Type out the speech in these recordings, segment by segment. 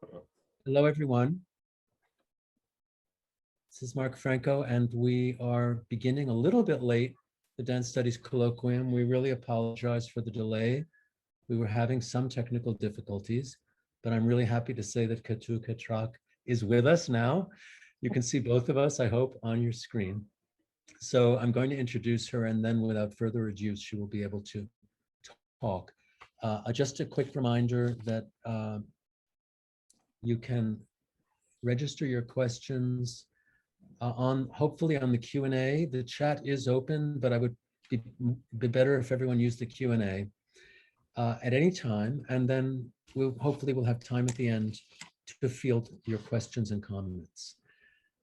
Hello, everyone. This is Mark Franco, and we are beginning a little bit late the Dance Studies Colloquium. We really apologize for the delay. We were having some technical difficulties, but I'm really happy to say that Ketu Ketrak is with us now. You can see both of us, I hope, on your screen. So I'm going to introduce her, and then without further ado, she will be able to talk. Just a quick reminder that you can register your questions hopefully on the Q&A. The chat is open, but I would be better if everyone used the Q&A at any time, and then hopefully we'll have time at the end to field your questions and comments.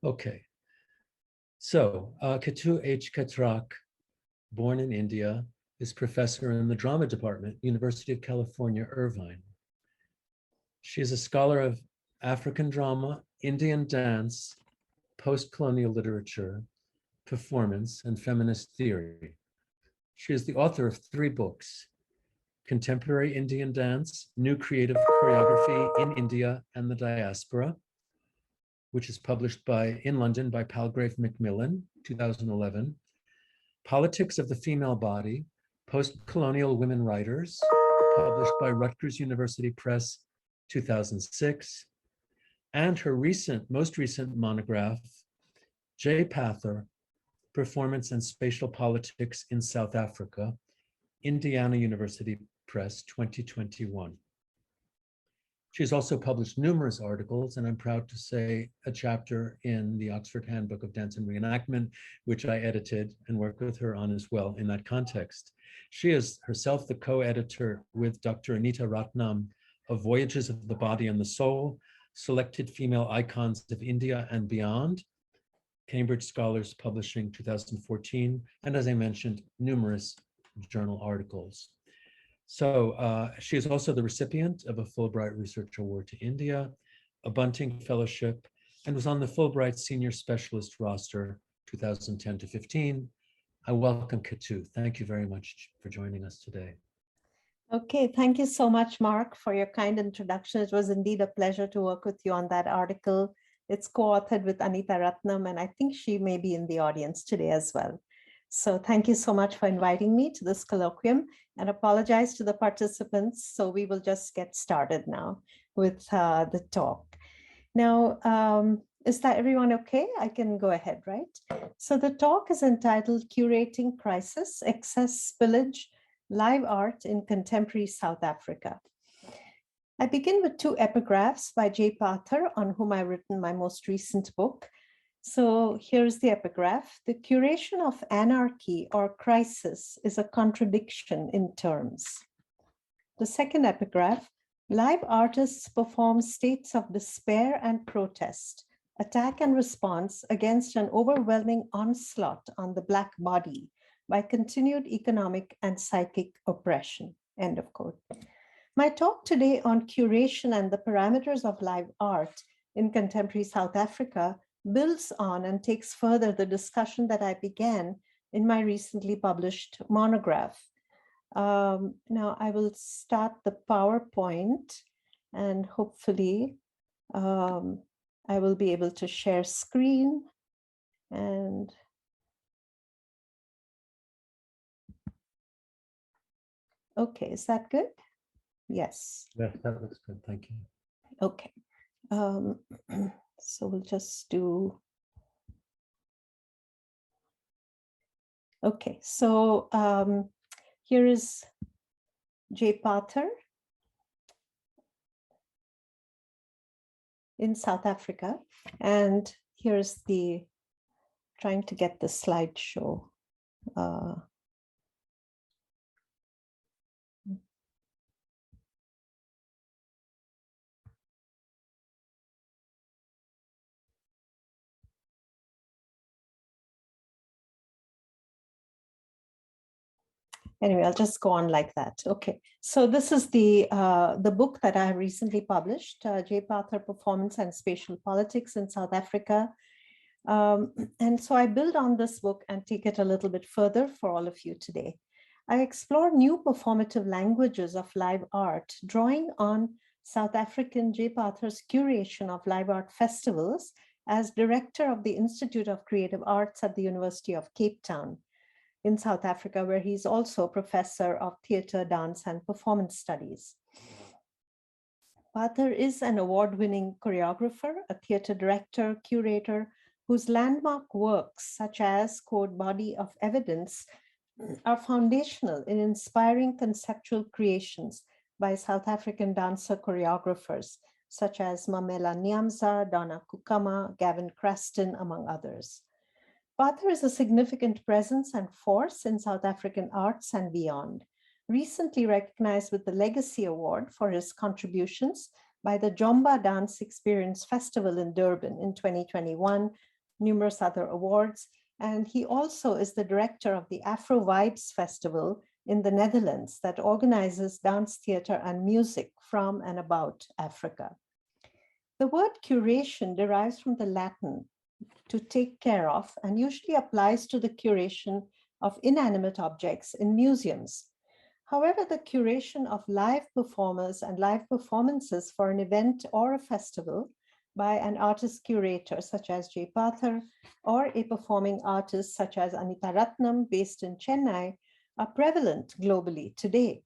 Okay, so Ketu H. Ketrak, born in India, is professor in the drama department, University of California, Irvine. She is a scholar of African drama, Indian dance, post-colonial literature, performance, and feminist theory. She is the author of 3 books: Contemporary Indian Dance, New Creative Choreography in India and the Diaspora, which is published in London by Palgrave Macmillan, 2011. Politics of the Female Body, Post-Colonial Women Writers, published by Rutgers University Press, 2006. And her most recent monograph, J. Pather, Performance and Spatial Politics in South Africa, Indiana University Press, 2021. She has also published numerous articles, and I'm proud to say a chapter in the Oxford Handbook of Dance and Reenactment, which I edited and worked with her on as well in that context. She is herself the co-editor with Dr. Anita Ratnam of Voyages of the Body and the Soul, Selected Female Icons of India and Beyond, Cambridge Scholars Publishing, 2014, and as I mentioned, numerous journal articles. So she is also the recipient of a Fulbright Research Award to India, a Bunting Fellowship, and was on the Fulbright Senior Specialist roster 2010 to 15. I welcome Ketu. Thank you very much for joining us today. Okay, thank you so much, Mark, for your kind introduction. It was indeed a pleasure to work with you on that article. It's co-authored with Anita Ratnam, and I think she may be in the audience today as well. So thank you so much for inviting me to this colloquium, and apologize to the participants. So we will just get started now with the talk. Now, is that everyone okay? I can go ahead, right? So the talk is entitled Curating Crisis, Excess, Spillage, Live Art in Contemporary South Africa. I begin with 2 epigraphs by J. Pather, on whom I've written my most recent book. So here's the epigraph. The curation of anarchy or crisis is a contradiction in terms. The second epigraph, live artists perform states of despair and protest, attack and response against an overwhelming onslaught on the Black body by continued economic and psychic oppression, end of quote. My talk today on curation and the parameters of live art in contemporary South Africa builds on and takes further the discussion that I began in my recently published monograph. Now I will start the PowerPoint, and hopefully I will be able to share screen. And okay, is that good? Yes. Yeah, that looks good. Thank you. Okay. So we'll just do. Okay, so here is J. Pather in South Africa, and here's trying to get the slideshow. Anyway, I'll just go on like that. Okay, so this is the book that I have recently published, J. Pather, Performance and Spatial Politics in South Africa. And so I build on this book and take it a little bit further for all of you today. I explore new performative languages of live art, drawing on South African J. Pathur's curation of live art festivals as director of the Institute of Creative Arts at the University of Cape Town in South Africa, where he's also a professor of theater, dance, and performance studies. Pathur is an award-winning choreographer, a theater director, curator, whose landmark works, such as Code Body of Evidence, are foundational in inspiring conceptual creations by South African dancer choreographers, such as Mamela Nyamza, Donna Kukama, Gavin Creston, among others. Pathur is a significant presence and force in South African arts and beyond, recently recognized with the Legacy Award for his contributions by the Jomba Dance Experience Festival in Durban in 2021, numerous other awards, and he also is the director of the Afro Vibes Festival in the Netherlands that organizes dance, theater, and music from and about Africa. The word curation derives from the Latin to take care of and usually applies to the curation of inanimate objects in museums. However, the curation of live performers and live performances for an event or a festival by an artist curator such as J. Pathur or a performing artist such as Anita Ratnam based in Chennai are prevalent globally today.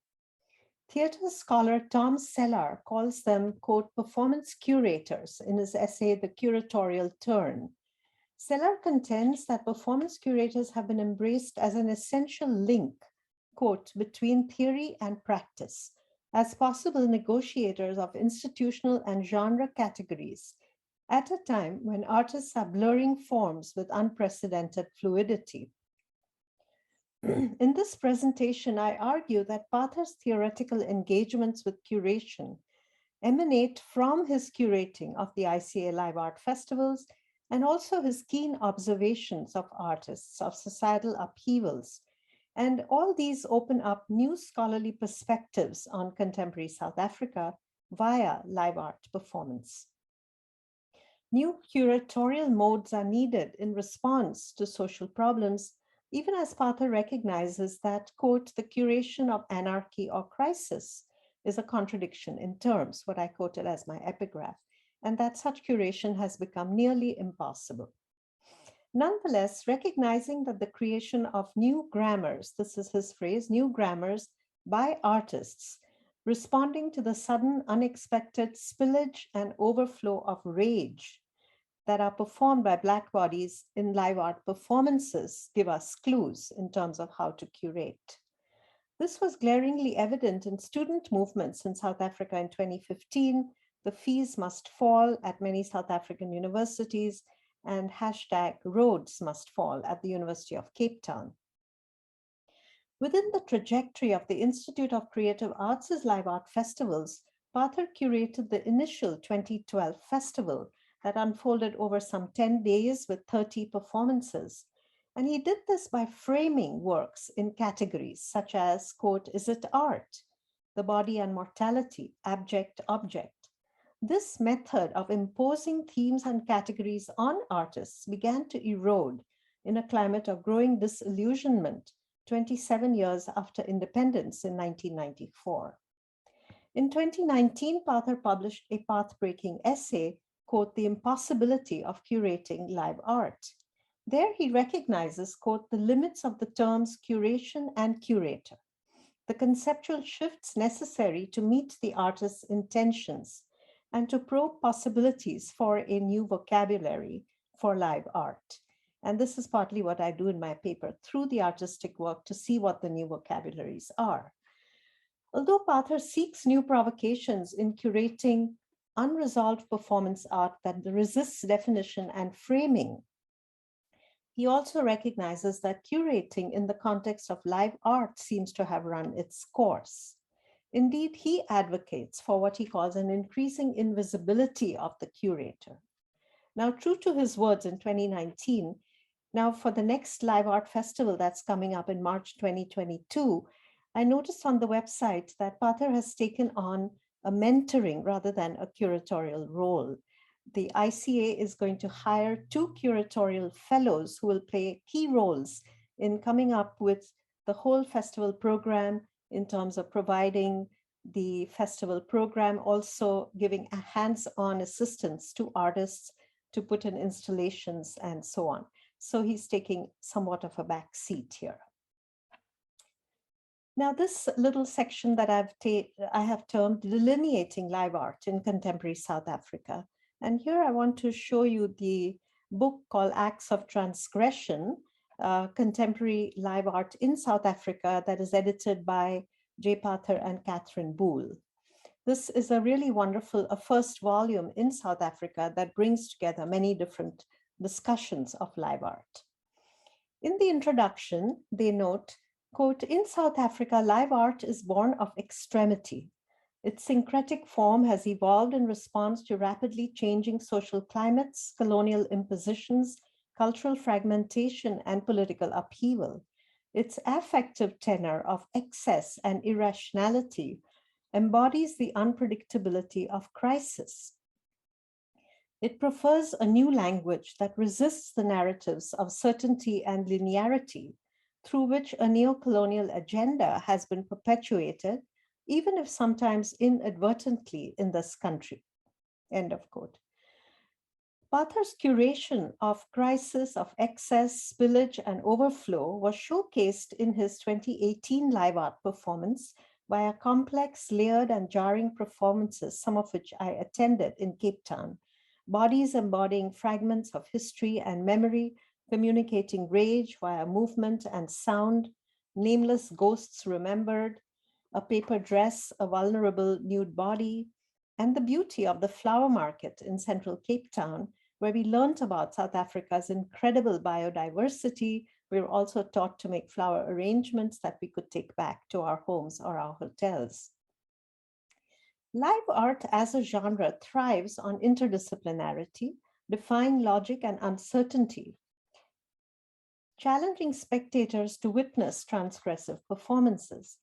Theater scholar Tom Sellar calls them, quote, performance curators in his essay, The Curatorial Turn. Sellar contends that performance curators have been embraced as an essential link, quote, between theory and practice, as possible negotiators of institutional and genre categories, at a time when artists are blurring forms with unprecedented fluidity. In this presentation, I argue that Pathur's theoretical engagements with curation emanate from his curating of the ICA Live Art Festivals and also his keen observations of artists, of societal upheavals. And all these open up new scholarly perspectives on contemporary South Africa via live art performance. New curatorial modes are needed in response to social problems, even as Pathur recognizes that, quote, the curation of anarchy or crisis is a contradiction in terms, what I quoted as my epigraph, and that such curation has become nearly impossible. Nonetheless, recognizing that the creation of new grammars, this is his phrase, new grammars by artists, responding to the sudden unexpected spillage and overflow of rage that are performed by Black bodies in live art performances give us clues in terms of how to curate. This was glaringly evident in student movements in South Africa in 2015, the fees must fall at many South African universities, and hashtag Rhodes must fall at the University of Cape Town. Within the trajectory of the Institute of Creative Arts' live art festivals, Pathur curated the initial 2012 festival that unfolded over some 10 days with 30 performances. And he did this by framing works in categories such as, quote, is it art? The body and mortality, abject object. This method of imposing themes and categories on artists began to erode in a climate of growing disillusionment 27 years after independence in 1994. In 2019, Pathur published a path-breaking essay, quote, the impossibility of curating live art. There he recognizes, quote, the limits of the terms curation and curator, the conceptual shifts necessary to meet the artist's intentions and to probe possibilities for a new vocabulary for live art. And this is partly what I do in my paper, through the artistic work to see what the new vocabularies are. Although Pathur seeks new provocations in curating unresolved performance art that resists definition and framing, he also recognizes that curating in the context of live art seems to have run its course. Indeed, he advocates for what he calls an increasing invisibility of the curator. Now, true to his words in 2019, now for the next live art festival that's coming up in March 2022, I noticed on the website that Pathur has taken on a mentoring rather than a curatorial role. The ICA is going to hire 2 curatorial fellows who will play key roles in coming up with the whole festival program in terms of providing the festival program, also giving a hands-on assistance to artists to put in installations and so on. So he's taking somewhat of a back seat here. Now, this little section that I have termed delineating live art in contemporary South Africa. And here I want to show you the book called Acts of Transgression, Contemporary Live Art in South Africa, that is edited by Jay Pathar and Catherine Boole. This is a really wonderful, a first volume in South Africa that brings together many different discussions of live art. In the introduction, they note, quote, "In South Africa, live art is born of extremity. Its syncretic form has evolved in response to rapidly changing social climates, colonial impositions, cultural fragmentation, and political upheaval. Its affective tenor of excess and irrationality embodies the unpredictability of crisis. It prefers a new language that resists the narratives of certainty and linearity through which a neo-colonial agenda has been perpetuated, even if sometimes inadvertently in this country." End of quote. Pathar's curation of crisis, of excess, spillage, and overflow was showcased in his 2018 live art performance via complex, layered, and jarring performances, some of which I attended in Cape Town. Bodies embodying fragments of history and memory, communicating rage via movement and sound, nameless ghosts remembered, a paper dress, a vulnerable nude body, and the beauty of the flower market in central Cape Town, where we learned about South Africa's incredible biodiversity. We were also taught to make flower arrangements that we could take back to our homes or our hotels. Live art as a genre thrives on interdisciplinarity, defying logic and uncertainty, challenging spectators to witness transgressive performances.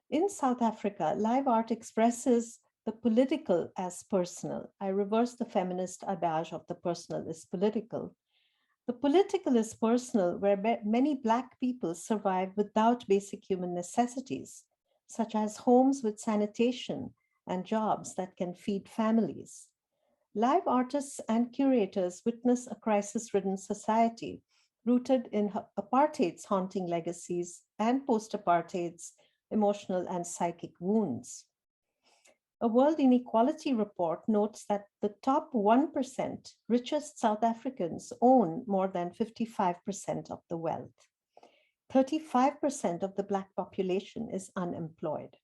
In South Africa, live art expresses the political as personal. I reverse the feminist adage of the personal is political. The political is personal, where many Black people survive without basic human necessities, such as homes with sanitation and jobs that can feed families. Live artists and curators witness a crisis-ridden society rooted in apartheid's haunting legacies and post-apartheid's emotional and psychic wounds. A World Inequality Report notes that the top 1% richest South Africans own more than 55% of the wealth. 35% of the Black population is unemployed.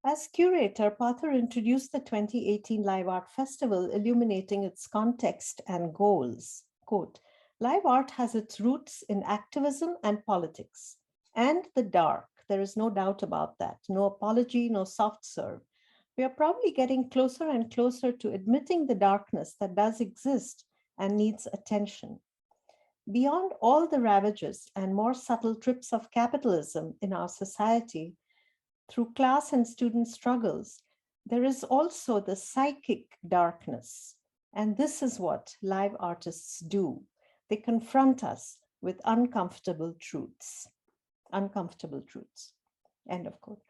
As curator, Pathar introduced the 2018 Live Art Festival, illuminating its context and goals. Quote, "Live art has its roots in activism and politics, and the dark. There is no doubt about that. No apology, no soft serve. We are probably getting closer and closer to admitting the darkness that does exist and needs attention. Beyond all the ravages and more subtle trips of capitalism in our society, through class and student struggles, there is also the psychic darkness. And this is what live artists do. They confront us with uncomfortable truths. Uncomfortable truths." End of quote.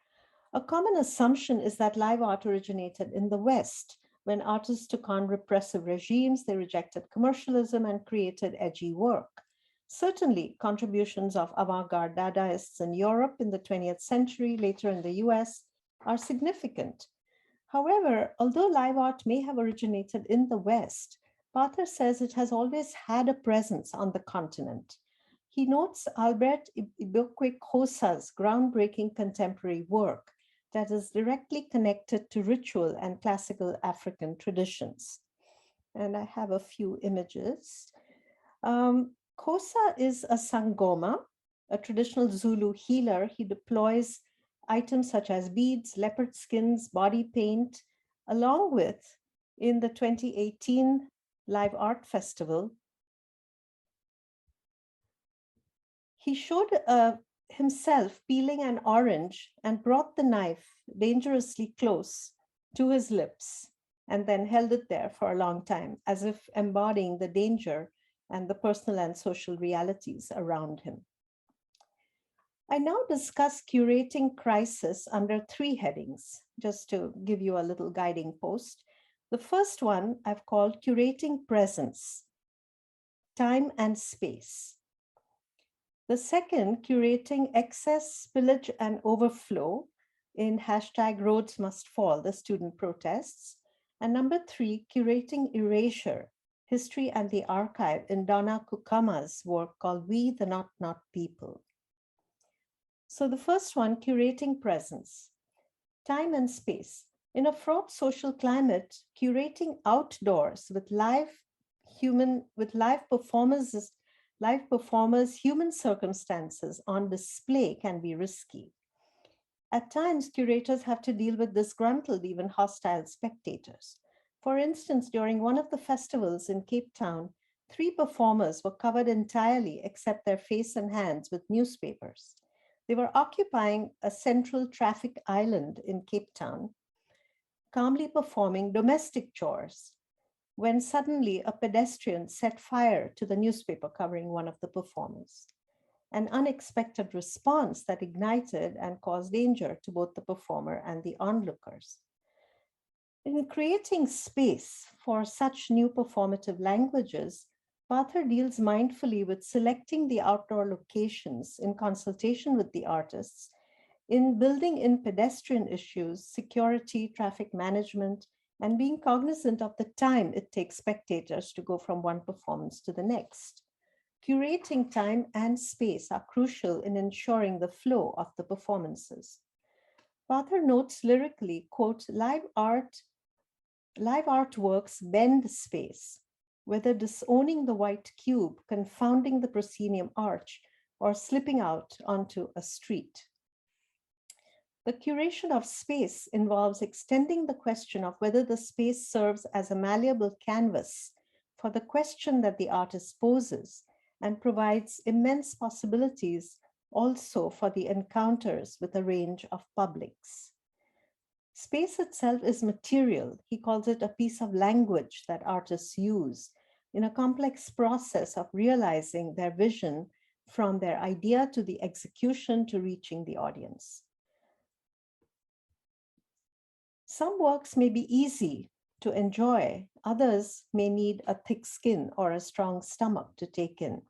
A common assumption is that live art originated in the West. When artists took on repressive regimes, they rejected commercialism and created edgy work. Certainly, contributions of avant-garde Dadaists in Europe in the 20th century, later in the US, are significant. However, although live art may have originated in the West, Pathar says it has always had a presence on the continent. He notes Albert Ibokwe Khosa's groundbreaking contemporary work that is directly connected to ritual and classical African traditions. And I have a few images. Khosa is a Sangoma, a traditional Zulu healer. He deploys items such as beads, leopard skins, body paint, along with, in the 2018 Live Art Festival, he showed himself peeling an orange and brought the knife dangerously close to his lips and then held it there for a long time, as if embodying the danger and the personal and social realities around him. I now discuss curating crisis under 3 headings, just to give you a little guiding post. The first one I've called curating presence, time and space. The second, curating excess, spillage, and overflow in hashtag Roads Must Fall, the student protests. And number 3, curating erasure, history and the archive in Donna Kukama's work called We the Not Not People. So the first one, curating presence, time and space. In a fraught social climate, curating outdoors with live performers, human circumstances on display can be risky. At times, curators have to deal with disgruntled, even hostile spectators. For instance, during one of the festivals in Cape Town, 3 performers were covered entirely except their face and hands with newspapers. They were occupying a central traffic island in Cape Town, calmly performing domestic chores, when suddenly a pedestrian set fire to the newspaper covering one of the performers. An unexpected response that ignited and caused danger to both the performer and the onlookers. In creating space for such new performative languages, Pathar deals mindfully with selecting the outdoor locations in consultation with the artists, in building in pedestrian issues, security, traffic management, and being cognizant of the time it takes spectators to go from one performance to the next. Curating time and space are crucial in ensuring the flow of the performances. Pathar notes lyrically, quote, live artworks bend space, whether disowning the white cube, confounding the proscenium arch, or slipping out onto a street. The curation of space involves extending the question of whether the space serves as a malleable canvas for the question that the artist poses and provides immense possibilities also for the encounters with a range of publics. Space itself is material. He calls it a piece of language that artists use in a complex process of realizing their vision from their idea to the execution to reaching the audience. Some works may be easy to enjoy, others may need a thick skin or a strong stomach to take in.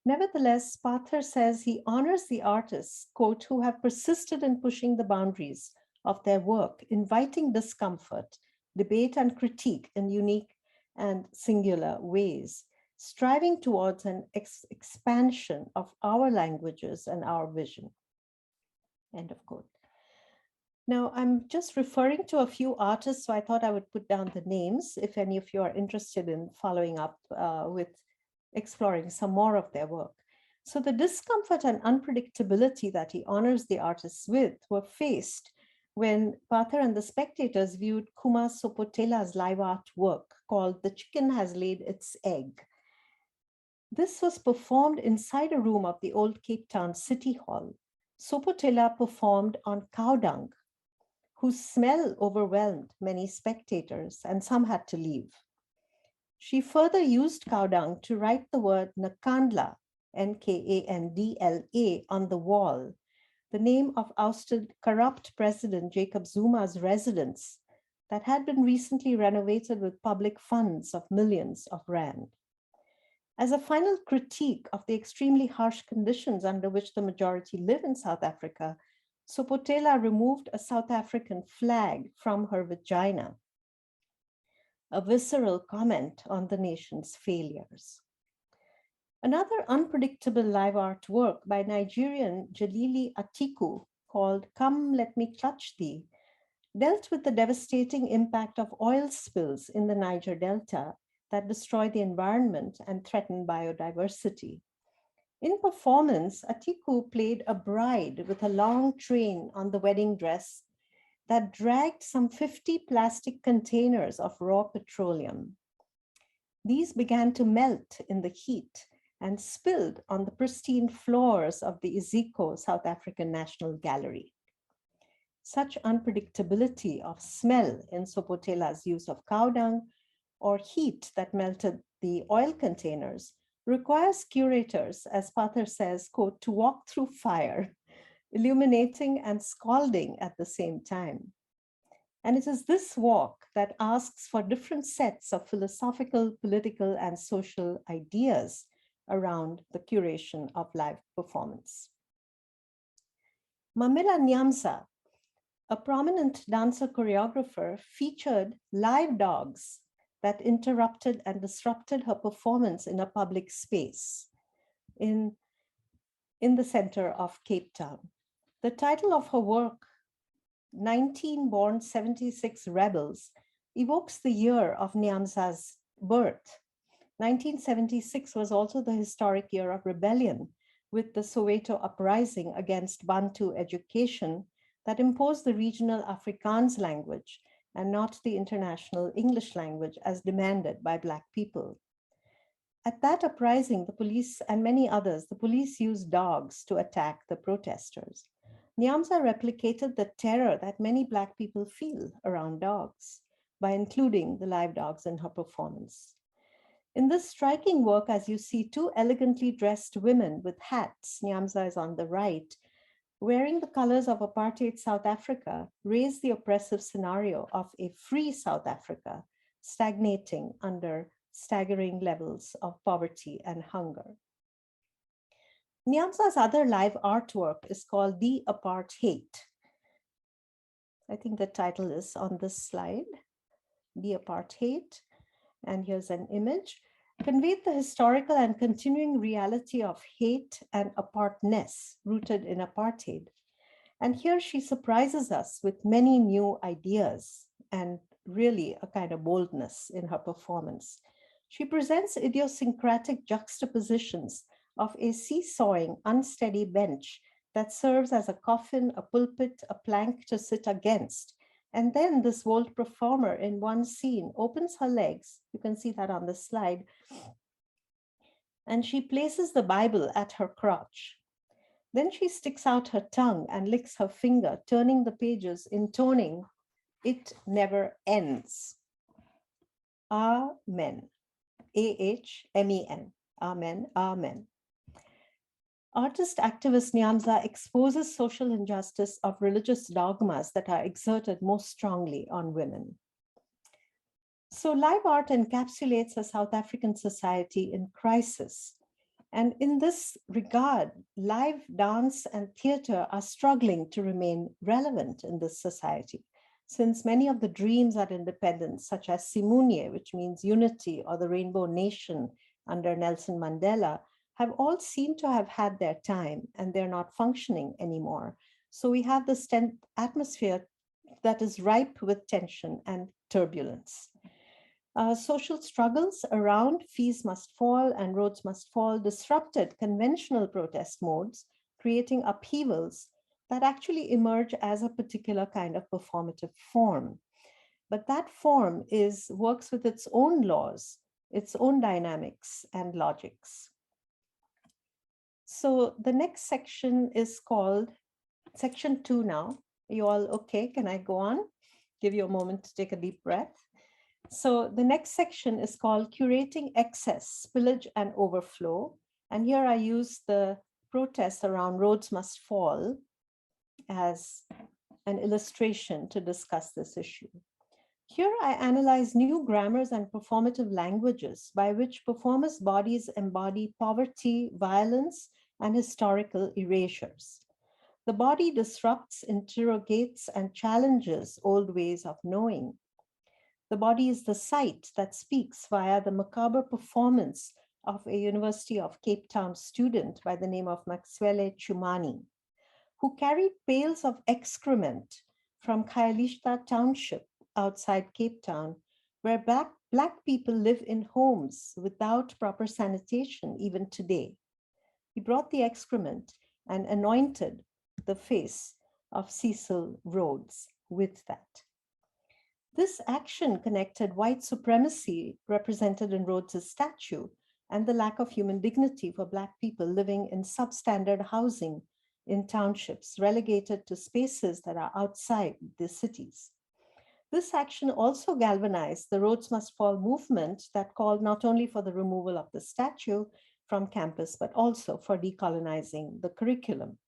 Nevertheless, Pathar says he honors the artists, quote, who have persisted in pushing the boundaries of their work, inviting discomfort, debate, and critique in unique and singular ways, striving towards an expansion of our languages and our vision. End of quote. Now, I'm just referring to a few artists, so I thought I would put down the names if any of you are interested in following up with exploring some more of their work. So the discomfort and unpredictability that he honors the artists with were faced when Pathar and the spectators viewed Kuma Sopotela's live art work called The Chicken Has Laid Its Egg. This was performed inside a room of the old Cape Town City Hall. Sopotela performed on cow dung, whose smell overwhelmed many spectators, and some had to leave. She further used cow dung to write the word Nkandla, Nkandla, on the wall, the name of ousted corrupt President Jacob Zuma's residence that had been recently renovated with public funds of millions of rand. As a final critique of the extremely harsh conditions under which the majority live in South Africa, Sopotela removed a South African flag from her vagina, a visceral comment on the nation's failures. Another unpredictable live art work by Nigerian Jalili Atiku called Come Let Me Clutch Thee dealt with the devastating impact of oil spills in the Niger Delta that destroy the environment and threaten biodiversity. In performance, Atiku played a bride with a long train on the wedding dress that dragged some 50 plastic containers of raw petroleum. These began to melt in the heat and spilled on the pristine floors of the Iziko South African National Gallery. Such unpredictability of smell in Sopotela's use of cow dung or heat that melted the oil containers requires curators, as Pathar says, quote, to walk through fire, illuminating and scalding at the same time. And it is this walk that asks for different sets of philosophical, political, and social ideas around the curation of live performance. Mamela Nyamza, a prominent dancer choreographer, featured live dogs that interrupted and disrupted her performance in a public space in the center of Cape Town. The title of her work, 19 Born 76 Rebels, evokes the year of Nyamza's birth. 1976 was also the historic year of rebellion, with the Soweto uprising against Bantu education that imposed the regional Afrikaans language and not the international English language as demanded by Black people. At that uprising, the police and many others, the police used dogs to attack the protesters. Nyamza replicated the terror that many Black people feel around dogs by including the live dogs in her performance. In this striking work, as you see two elegantly dressed women with hats, Nyamza is on the right, wearing the colors of apartheid South Africa, raise the oppressive scenario of a free South Africa stagnating under staggering levels of poverty and hunger. Nyamza's other live artwork is called The Apartheid. I think the title is on this slide, The Apartheid, and here's an image, conveyed the historical and continuing reality of hate and apartness rooted in apartheid. And here she surprises us with many new ideas and really a kind of boldness in her performance. She presents idiosyncratic juxtapositions of a seesawing, unsteady bench that serves as a coffin, a pulpit, a plank to sit against. And then this bold performer in one scene opens her legs, you can see that on the slide, and she places the Bible at her crotch. Then she sticks out her tongue and licks her finger, turning the pages, intoning, "It never ends." Amen. A-H-M-E-N. Amen. Amen. Artist activist Nyamza exposes social injustice of religious dogmas that are exerted most strongly on women. So live art encapsulates a South African society in crisis. And in this regard, live dance and theater are struggling to remain relevant in this society, since many of the dreams of independence, such as Simunye, which means unity, or the Rainbow Nation under Nelson Mandela, have all seemed to have had their time and they're not functioning anymore. So we have this atmosphere that is ripe with tension and turbulence. Social struggles around fees must fall and roads must fall disrupted conventional protest modes, creating upheavals that actually emerge as a particular kind of performative form. But that form works with its own laws, its own dynamics and logics. So the next section is called section 2 now. Are you all okay? Can I go on? Give you a moment to take a deep breath. So the next section is called Curating Excess, Spillage and Overflow. And here I use the protests around roads must fall as an illustration to discuss this issue. Here I analyze new grammars and performative languages by which performers' bodies embody poverty, violence, and historical erasures. The body disrupts, interrogates, and challenges old ways of knowing. The body is the site that speaks via the macabre performance of a University of Cape Town student by the name of Maxwele Chumani, who carried pails of excrement from Khayelitsha Township outside Cape Town, where Black people live in homes without proper sanitation even today. He brought the excrement and anointed the face of Cecil Rhodes with that. This action connected white supremacy represented in Rhodes's statue and the lack of human dignity for Black people living in substandard housing in townships relegated to spaces that are outside the cities. This action also galvanized the Rhodes Must Fall movement that called not only for the removal of the statue, from campus, but also for decolonizing the curriculum.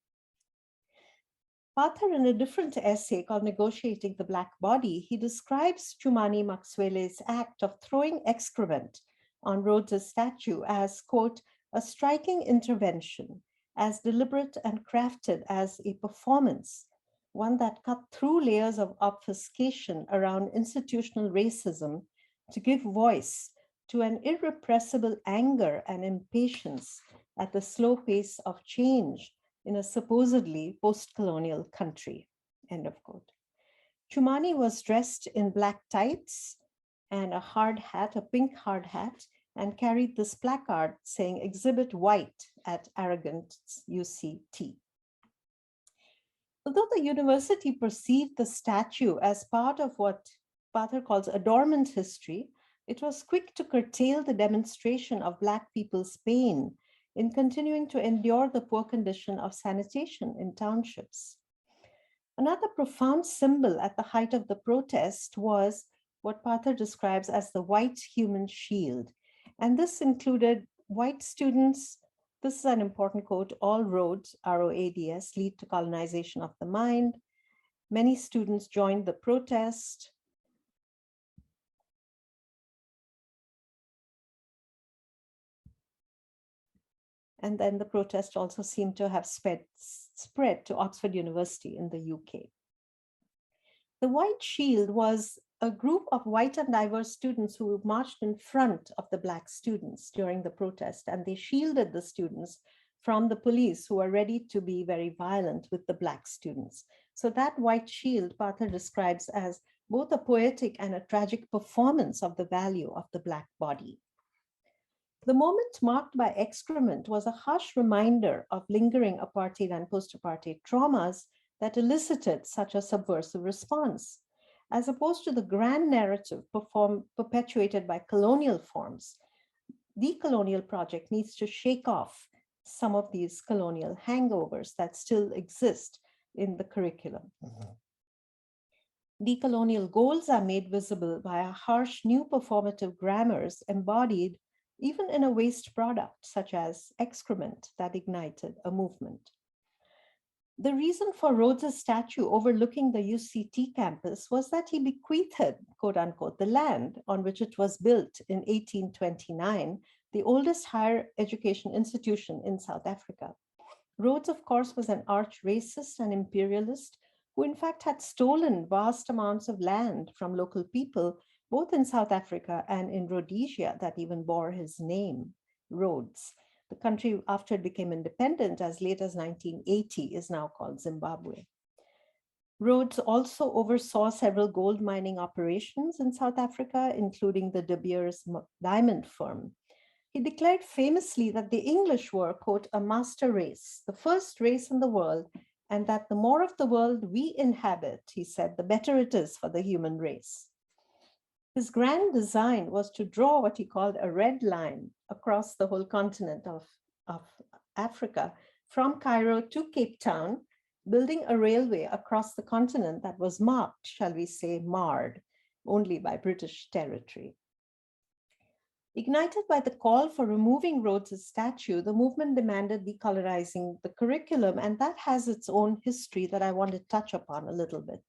Pathar, in a different essay called Negotiating the Black Body, he describes Chumani Maxwele's act of throwing excrement on Rhodes's statue as, quote, a striking intervention, as deliberate and crafted as a performance, one that cut through layers of obfuscation around institutional racism to give voice to an irrepressible anger and impatience at the slow pace of change in a supposedly post-colonial country, end of quote. Chumani was dressed in black tights and a hard hat, a pink hard hat, and carried this placard saying exhibit white at arrogant UCT. Although the university perceived the statue as part of what Pathar calls adornment history, it was quick to curtail the demonstration of Black people's pain in continuing to endure the poor condition of sanitation in townships. Another profound symbol at the height of the protest was what Pathar describes as the white human shield. And this included white students. This is an important quote: all roads, ROADS, lead to colonization of the mind. Many students joined the protest. And then the protest also seemed to have spread to Oxford University in the UK. The White Shield was a group of white and diverse students who marched in front of the Black students during the protest, and they shielded the students from the police who were ready to be very violent with the Black students. So that White Shield, Pathar describes as both a poetic and a tragic performance of the value of the Black body. The moment marked by excrement was a harsh reminder of lingering apartheid and post-apartheid traumas that elicited such a subversive response. As opposed to the grand narrative perpetuated by colonial forms, the colonial project needs to shake off some of these colonial hangovers that still exist in the curriculum. Decolonial goals are made visible by a harsh new performative grammars embodied even in a waste product such as excrement that ignited a movement. The reason for Rhodes's statue overlooking the UCT campus was that he bequeathed, quote unquote, the land on which it was built in 1829, the oldest higher education institution in South Africa. Rhodes, of course, was an arch racist and imperialist who in fact had stolen vast amounts of land from local people, both in South Africa and in Rhodesia, that even bore his name, Rhodes. The country, after it became independent as late as 1980, is now called Zimbabwe. Rhodes also oversaw several gold mining operations in South Africa, including the De Beers diamond firm. He declared famously that the English were, quote, a master race, the first race in the world, and that the more of the world we inhabit, he said, the better it is for the human race. His grand design was to draw what he called a red line across the whole continent of Africa, from Cairo to Cape Town, building a railway across the continent that was marked, shall we say, marred only by British territory. Ignited by the call for removing Rhodes's statue, the movement demanded decolonizing the curriculum, and that has its own history that I want to touch upon a little bit.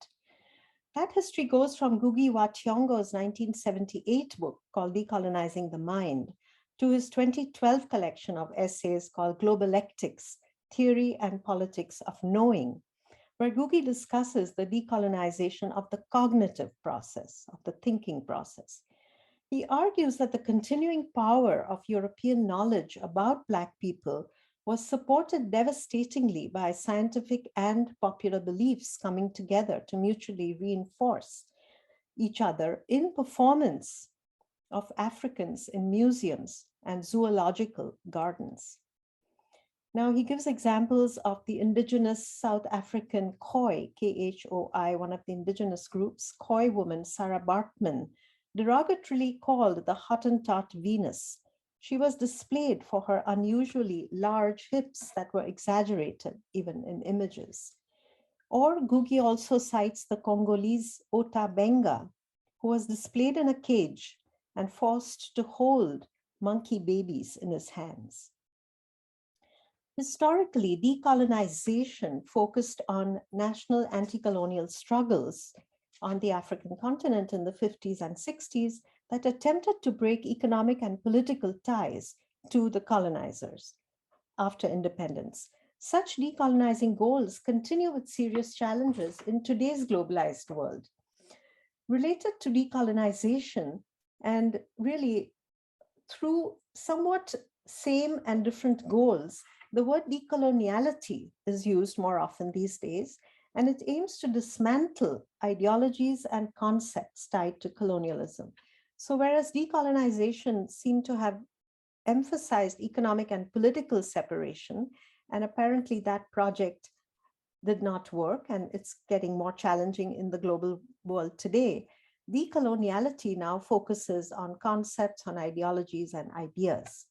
That history goes from Ngugi wa Thiong'o's 1978 book called Decolonizing the Mind to his 2012 collection of essays called Globalectics, Theory and Politics of Knowing, where Ngugi discusses the decolonization of the cognitive process, of the thinking process. He argues that the continuing power of European knowledge about Black people was supported devastatingly by scientific and popular beliefs coming together to mutually reinforce each other in performance of Africans in museums and zoological gardens. Now, he gives examples of the indigenous South African Khoi, Khoi, one of the indigenous groups, Khoi woman, Sarah Bartman, derogatorily called the Hottentot Venus. She was displayed for her unusually large hips that were exaggerated even in images. Or Ngugi also cites the Congolese Ota Benga, who was displayed in a cage and forced to hold monkey babies in his hands. Historically, decolonization focused on national anti-colonial struggles on the African continent in the 50s and 60s that attempted to break economic and political ties to the colonizers after independence. Such decolonizing goals continue with serious challenges in today's globalized world. Related to decolonization, and really through somewhat same and different goals, the word decoloniality is used more often these days, and it aims to dismantle ideologies and concepts tied to colonialism. So whereas decolonization seemed to have emphasized economic and political separation, and apparently that project did not work, and it's getting more challenging in the global world today, decoloniality now focuses on concepts, on ideologies and ideas.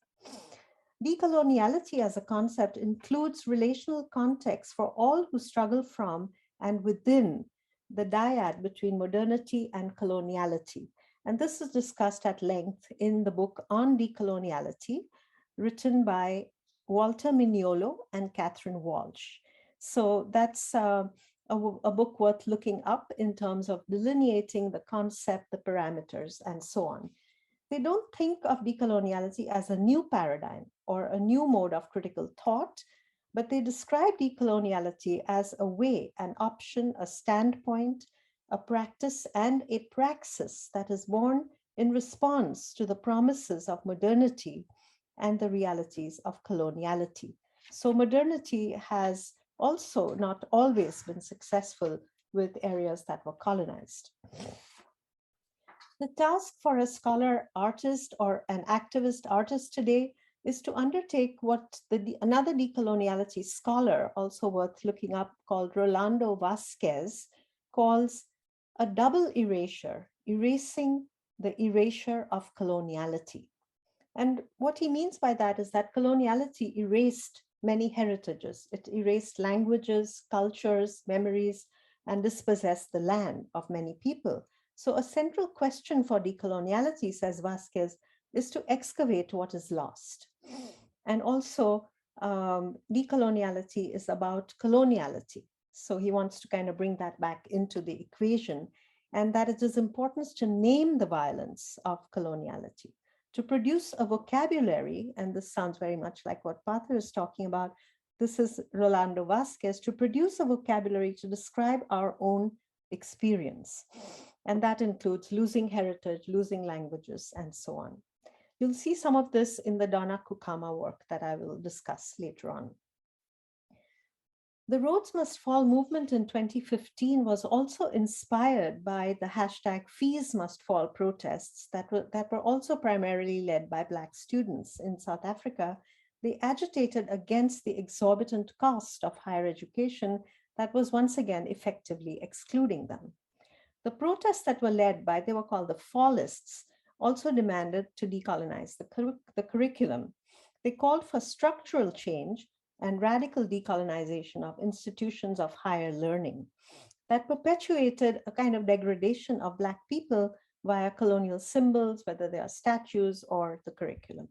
Decoloniality as a concept includes relational context for all who struggle from and within the dyad between modernity and coloniality. And this is discussed at length in the book on decoloniality, written by Walter Mignolo and Catherine Walsh. So that's a book worth looking up in terms of delineating the concept, the parameters, and so on. They don't think of decoloniality as a new paradigm or a new mode of critical thought, but they describe decoloniality as a way, an option, a standpoint, a practice, and a praxis that is born in response to the promises of modernity and the realities of coloniality. So modernity has also not always been successful with areas that were colonized. The task for a scholar artist or an activist artist today is to undertake what another decoloniality scholar, also worth looking up, called Rolando Vasquez, calls a double erasure, erasing the erasure of coloniality. And what he means by that is that coloniality erased many heritages. It erased languages, cultures, memories, and dispossessed the land of many people. So a central question for decoloniality, says Vasquez, is to excavate what is lost. And also decoloniality is about coloniality. So he wants to kind of bring that back into the equation, and that it is important to name the violence of coloniality, to produce a vocabulary, and this sounds very much like what Partha is talking about. This is Rolando Vasquez, to produce a vocabulary to describe our own experience. And that includes losing heritage, losing languages, and so on. You'll see some of this in the Donna Kukama work that I will discuss later on. The Rhodes Must Fall movement in 2015 was also inspired by the hashtag Fees Must Fall protests that were also primarily led by Black students in South Africa. They agitated against the exorbitant cost of higher education that was once again effectively excluding them. The protests that were led by, they were called the Fallists, also demanded to decolonize the curriculum. They called for structural change and radical decolonization of institutions of higher learning that perpetuated a kind of degradation of Black people via colonial symbols, whether they are statues or the curriculum.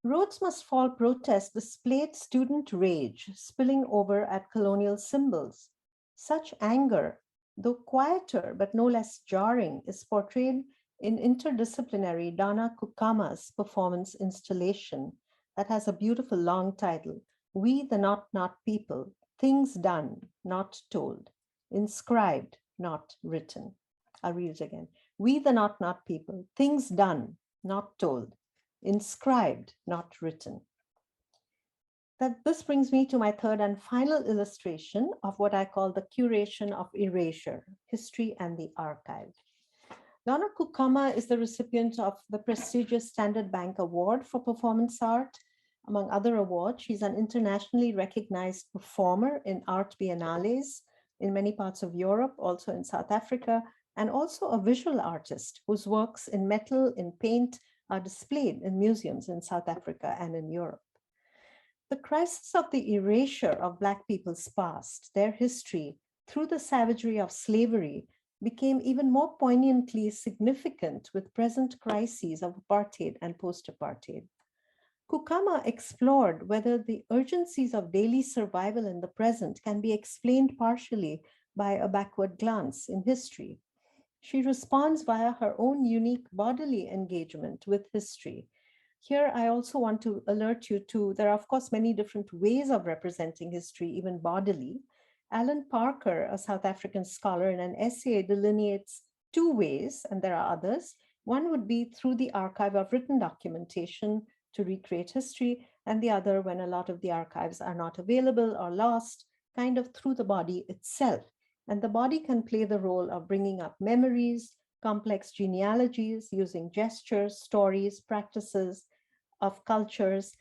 Rhodes Must Fall protests displayed student rage spilling over at colonial symbols. Such anger, though quieter but no less jarring, is portrayed in interdisciplinary Donna Kukama's performance installation that has a beautiful long title, We the Not People, Things Done, Not Told, Inscribed, Not Written. I'll read it again. We the Not People, Things Done, Not Told, Inscribed, Not Written. This brings me to my third and final illustration of what I call the curation of erasure, history and the archive. Donna Kukama is the recipient of the prestigious Standard Bank Award for Performance Art. Among other awards, she's an internationally recognized performer in art biennales in many parts of Europe, also in South Africa, and also a visual artist whose works in metal, in paint, are displayed in museums in South Africa and in Europe. The crisis of the erasure of Black people's past, their history, through the savagery of slavery, became even more poignantly significant with present crises of apartheid and post-apartheid. Kukama explored whether the urgencies of daily survival in the present can be explained partially by a backward glance in history. She responds via her own unique bodily engagement with history. Here, I also want to alert you to, there are of course many different ways of representing history, even bodily. Alan Parker, a South African scholar, in an essay delineates two ways, and there are others. One would be through the archive of written documentation to recreate history, and the other, when a lot of the archives are not available or lost, kind of through the body itself. And the body can play the role of bringing up memories, complex genealogies, using gestures, stories, practices of cultures,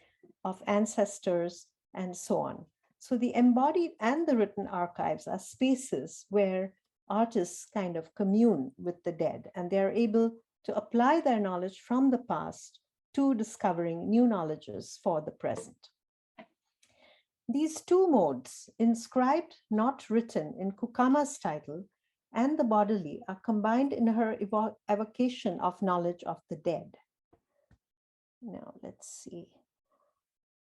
of ancestors, and so on. So the embodied and the written archives are spaces where artists kind of commune with the dead, and they're able to apply their knowledge from the past to discovering new knowledges for the present. These two modes, inscribed, not written, in Kukama's title and the bodily, are combined in her evocation of knowledge of the dead. Now, let's see.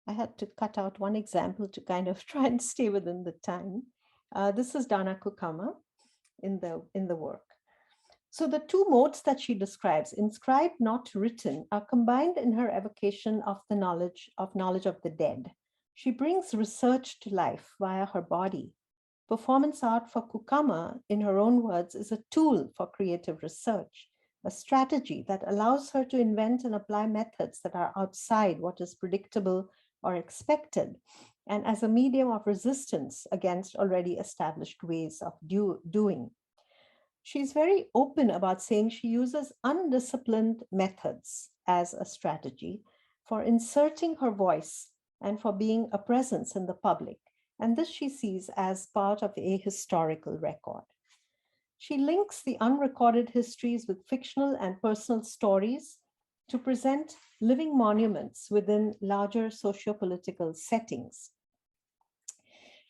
I had to cut out one example to kind of try and stay within the time. This is Dana Kukama in the work. So the two modes that she describes, inscribed, not written, are combined in her evocation of the knowledge of the dead. She brings research to life via her body. Performance art for Kukama, in her own words, is a tool for creative research, a strategy that allows her to invent and apply methods that are outside what is predictable or expected, and as a medium of resistance against already established ways of doing. She's very open about saying she uses undisciplined methods as a strategy for inserting her voice and for being a presence in the public. And this she sees as part of a historical record. She links the unrecorded histories with fictional and personal stories to present living monuments within larger socio-political settings.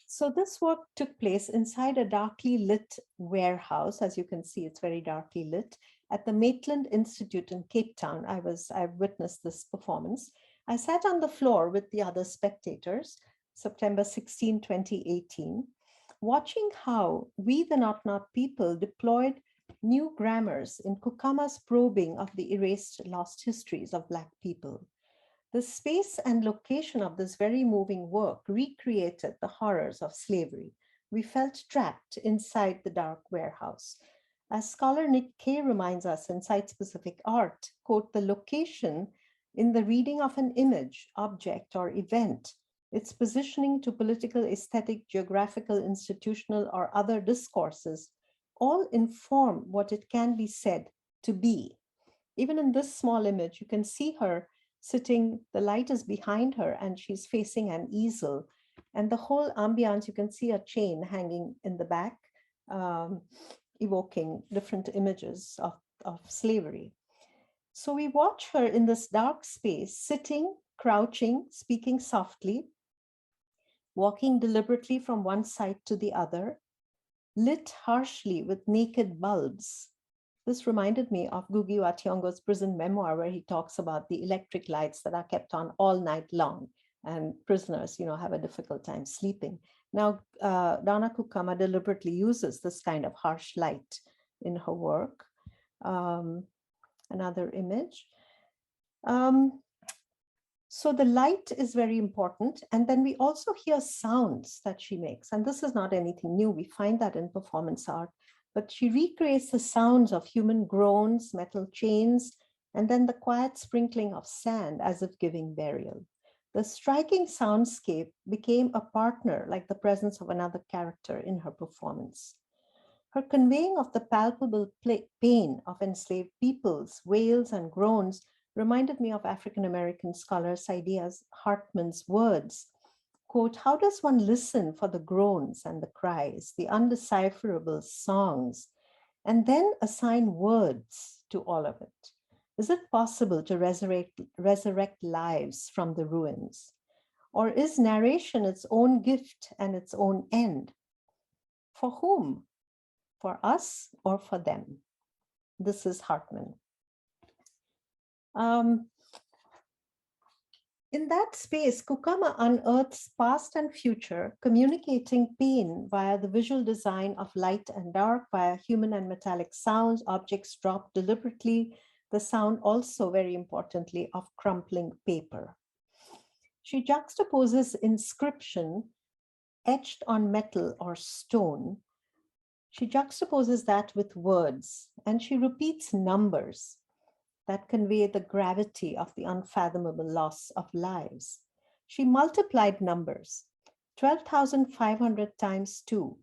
So this work took place inside a darkly lit warehouse. As you can see, it's very darkly lit, at the Maitland Institute in Cape Town. I've witnessed this performance. I sat on the floor with the other spectators, September 16, 2018, watching how we, the Not Not people, deployed new grammars in Kukama's probing of the erased lost histories of Black people. The space and location of this very moving work recreated the horrors of slavery. We felt trapped inside the dark warehouse. As scholar Nick Kay reminds us in site-specific art, quote, the location in the reading of an image, object, or event, its positioning to political, aesthetic, geographical, institutional, or other discourses, all inform what it can be said to be. Even in this small image, you can see her sitting, the light is behind her and she's facing an easel. And the whole ambiance, you can see a chain hanging in the back, evoking different images of slavery. So we watch her in this dark space, sitting, crouching, speaking softly, walking deliberately from one side to the other, lit harshly with naked bulbs. This reminded me of Ngugi wa Thiong'o's prison memoir, where he talks about the electric lights that are kept on all night long, and prisoners, have a difficult time sleeping. Now, Dana Kukama deliberately uses this kind of harsh light in her work. Another image. So the light is very important. And then we also hear sounds that she makes. And this is not anything new. We find that in performance art. But she recreates the sounds of human groans, metal chains, and then the quiet sprinkling of sand as if giving burial. The striking soundscape became a partner, like the presence of another character in her performance. Her conveying of the palpable pain of enslaved peoples, wails and groans, reminded me of African-American scholar Saidiya Hartman's words, quote, how does one listen for the groans and the cries, the undecipherable songs, and then assign words to all of it? Is it possible to resurrect lives from the ruins? Or is narration its own gift and its own end? For whom? For us or for them? This is Hartman. In that space, Kukama unearths past and future, communicating pain via the visual design of light and dark, via human and metallic sounds, objects dropped deliberately, the sound also, very importantly, of crumpling paper. She juxtaposes inscription etched on metal or stone. She juxtaposes that with words, and she repeats numbers that convey the gravity of the unfathomable loss of lives. She multiplied numbers, 12,500 times 2,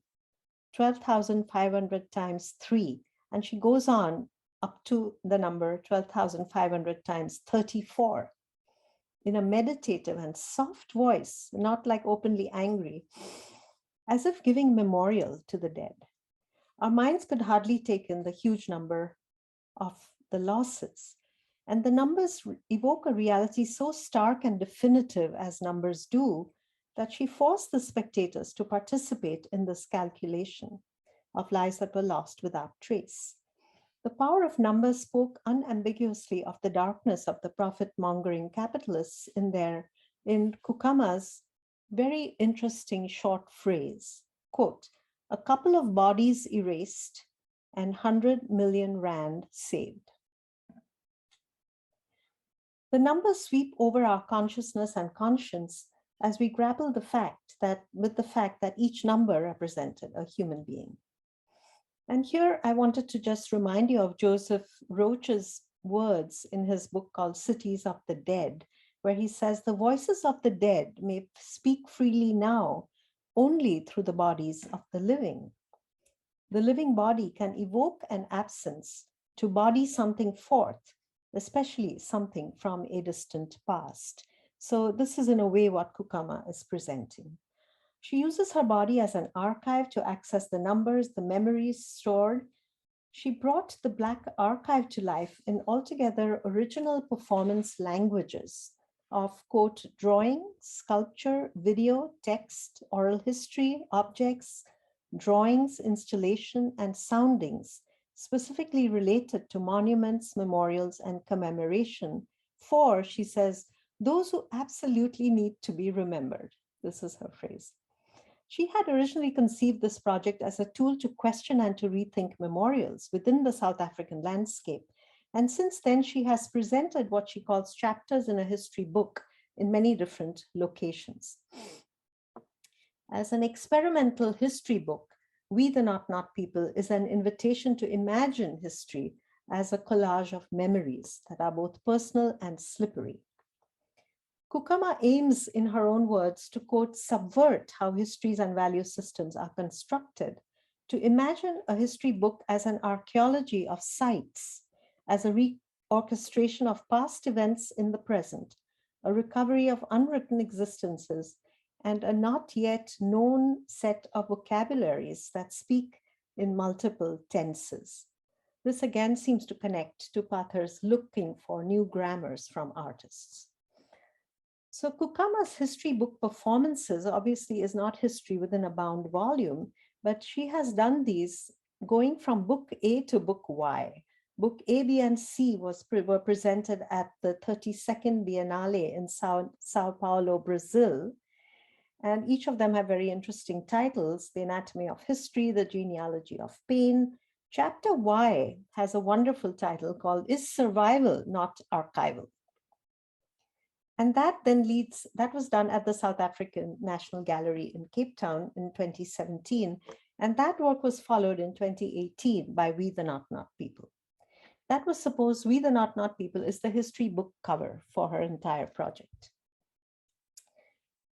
12,500 times 3, and she goes on up to the number 12,500 times 34 in a meditative and soft voice, not like openly angry, as if giving memorial to the dead. Our minds could hardly take in the huge number of the losses. And the numbers evoke a reality so stark and definitive as numbers do, that she forced the spectators to participate in this calculation of lives that were lost without trace. The power of numbers spoke unambiguously of the darkness of the profit-mongering capitalists in Kukama's very interesting short phrase, quote, "A couple of bodies erased and 100 million rand saved." The numbers sweep over our consciousness and conscience as we grapple with the fact that each number represented a human being. And here I wanted to just remind you of Joseph Roach's words in his book called Cities of the Dead, where he says, "The voices of the dead may speak freely now only through the bodies of the living." The living body can evoke an absence to body something forth, especially something from a distant past. So this is in a way what Kukama is presenting. She uses her body as an archive to access the numbers, the memories stored. She brought the Black archive to life in altogether original performance languages of, quote, drawing, sculpture, video, text, oral history, objects, drawings, installation, and soundings specifically related to monuments, memorials, and commemoration for, she says, those who absolutely need to be remembered. This is her phrase. She had originally conceived this project as a tool to question and to rethink memorials within the South African landscape. And since then, she has presented what she calls chapters in a history book in many different locations. As an experimental history book, We the Not Not People is an invitation to imagine history as a collage of memories that are both personal and slippery. Kukama aims, in her own words, to, quote, subvert how histories and value systems are constructed, to imagine a history book as an archaeology of sites, as a reorchestration of past events in the present, a recovery of unwritten existences, and a not yet known set of vocabularies that speak in multiple tenses. This again seems to connect to Pathar's looking for new grammars from artists. So Kukama's history book performances obviously is not history within a bound volume, but she has done these going from book A to book Y. Book A, B, and C were presented at the 32nd Biennale in Sao Paulo, Brazil. And each of them have very interesting titles: The Anatomy of History, The Genealogy of Pain. Chapter Y has a wonderful title called Is Survival Not Archival? And that was done at the South African National Gallery in Cape Town in 2017. And that work was followed in 2018 by We the Not Not People. That was supposed, We the Not Not People is the history book cover for her entire project.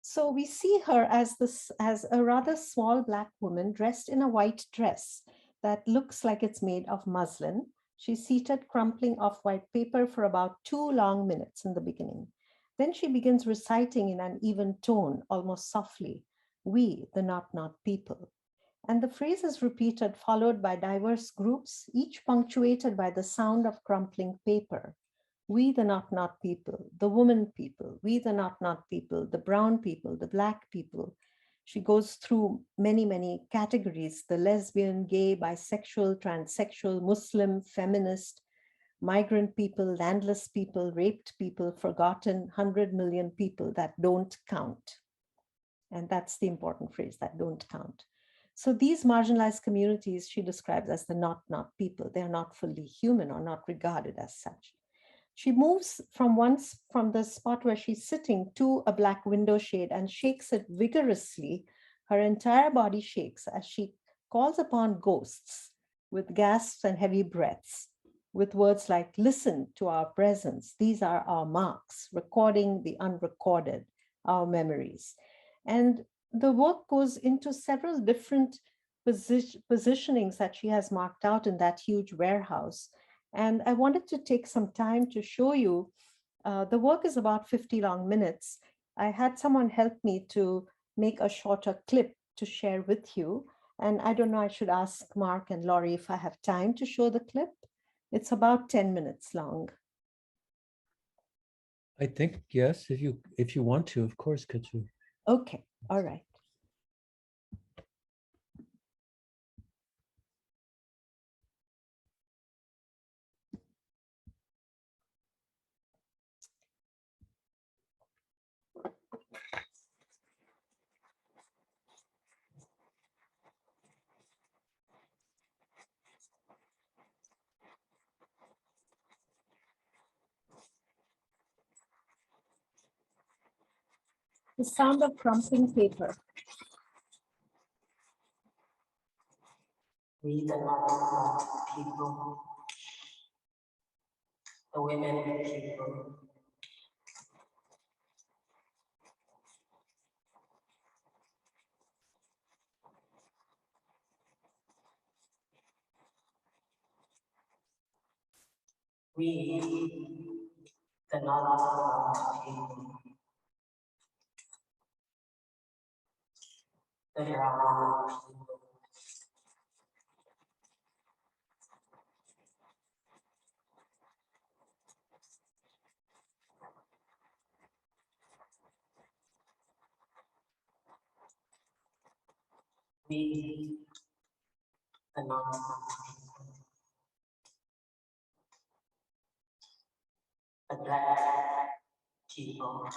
So we see her as a rather small Black woman dressed in a white dress that looks like it's made of muslin. She's seated crumpling off white paper for about 2 long minutes in the beginning. Then she begins reciting in an even tone, almost softly, We, the Not Not People. And the phrase is repeated, followed by diverse groups, each punctuated by the sound of crumpling paper. We, the Not Not People, the woman people, we, the Not Not People, the brown people, the Black people. She goes through many, many categories: the lesbian, gay, bisexual, transsexual, Muslim, feminist, migrant people, landless people, raped people, forgotten 100 million people that don't count. And that's the important phrase, that don't count. So these marginalized communities she describes as the not people. They are not fully human or not regarded as such. She moves from the spot where she's sitting to a black window shade and shakes it vigorously. Her entire body shakes as she calls upon ghosts with gasps and heavy breaths, with words like, listen to our presence. These are our marks, recording the unrecorded, our memories. And the work goes into several different positionings that she has marked out in that huge warehouse. And I wanted to take some time to show you, the work is about 50 long minutes. I had someone help me to make a shorter clip to share with you. And I don't know, I should ask Mark and Laurie if I have time to show the clip. It's about 10 minutes long. I think, yes, if you want to, of course, Katsu. Okay, all right. The sound of crumpling paper. We the not people, the women people, we the not people, the brown people. We the not people, the black people.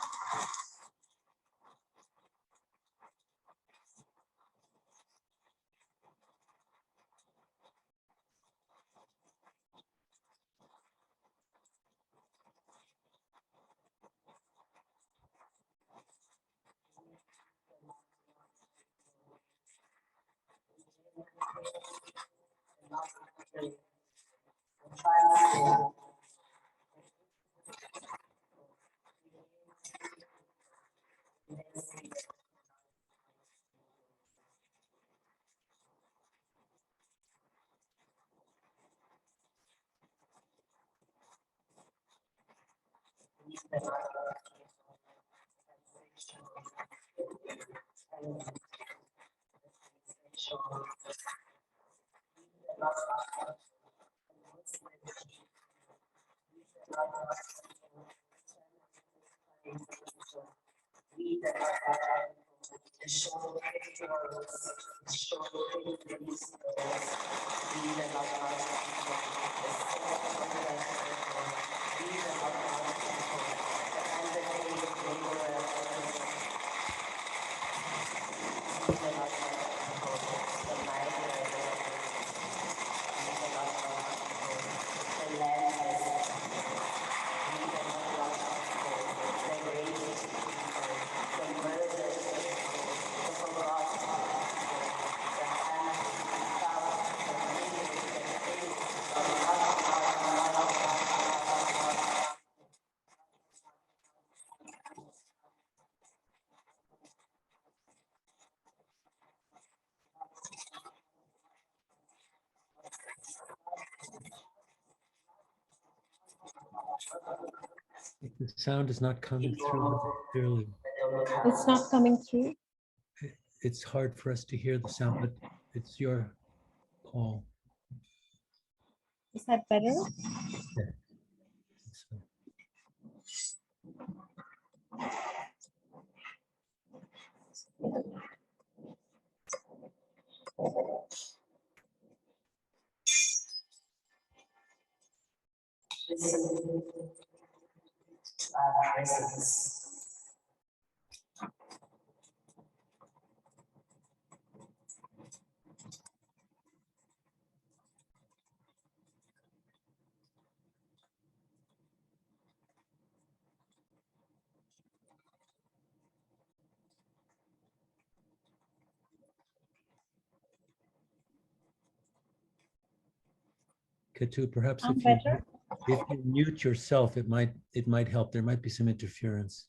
The sound is not coming through clearly. It's not coming through. It's hard for us to hear the sound, but it's your call. Is that better? Yeah. So, Listen to our presence. Ketu, perhaps Sound if you better? mute yourself, it might help. There might be some interference.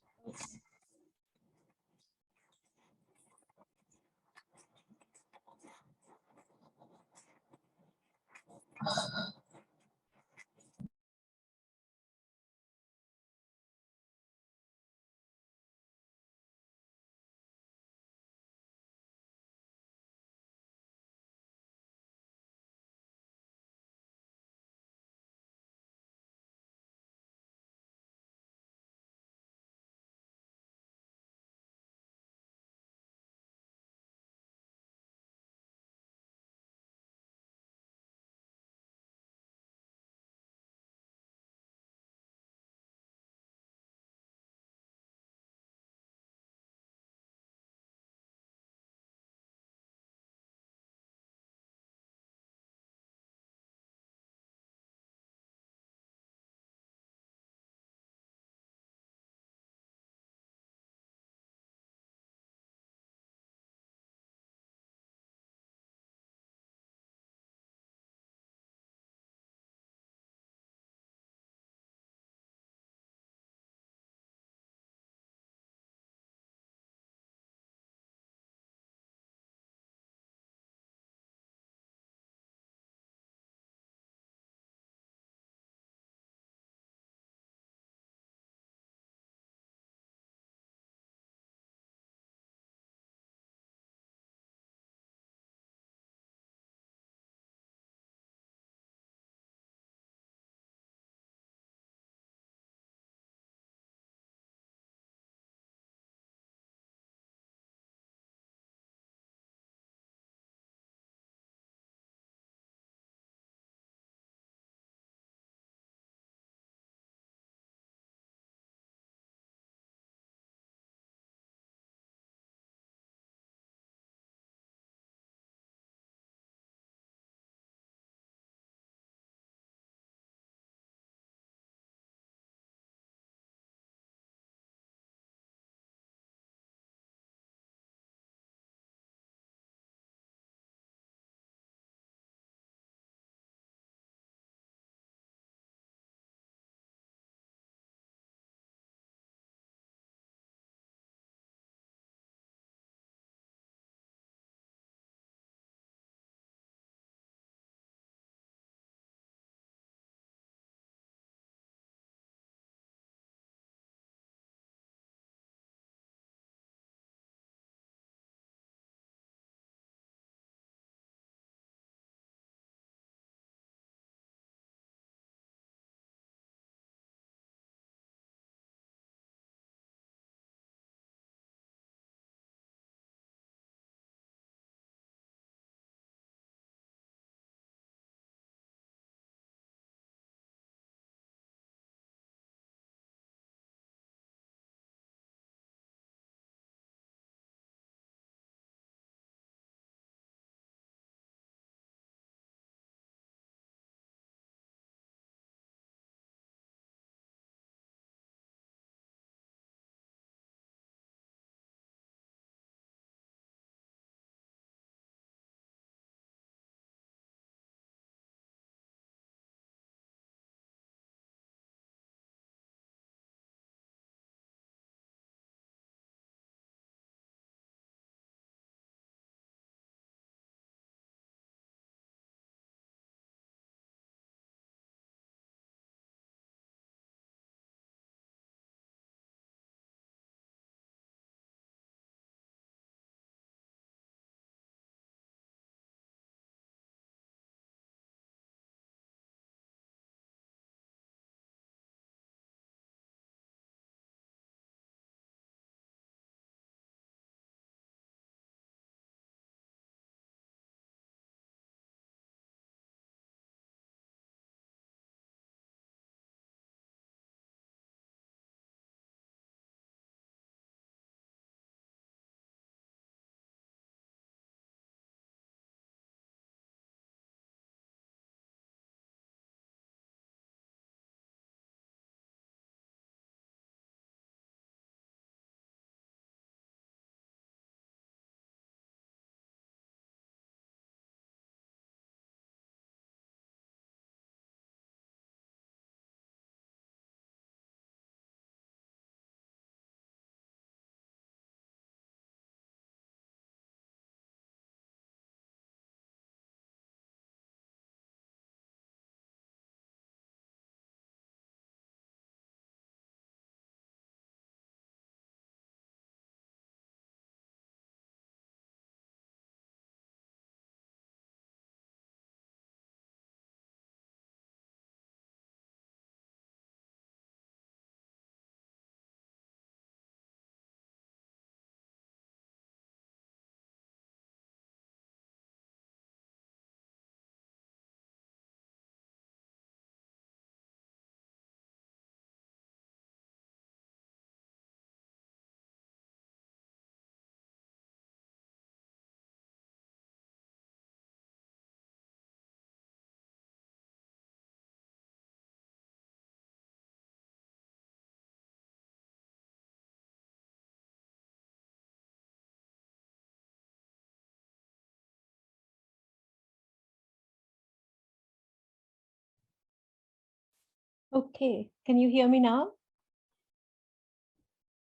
Okay, can you hear me now?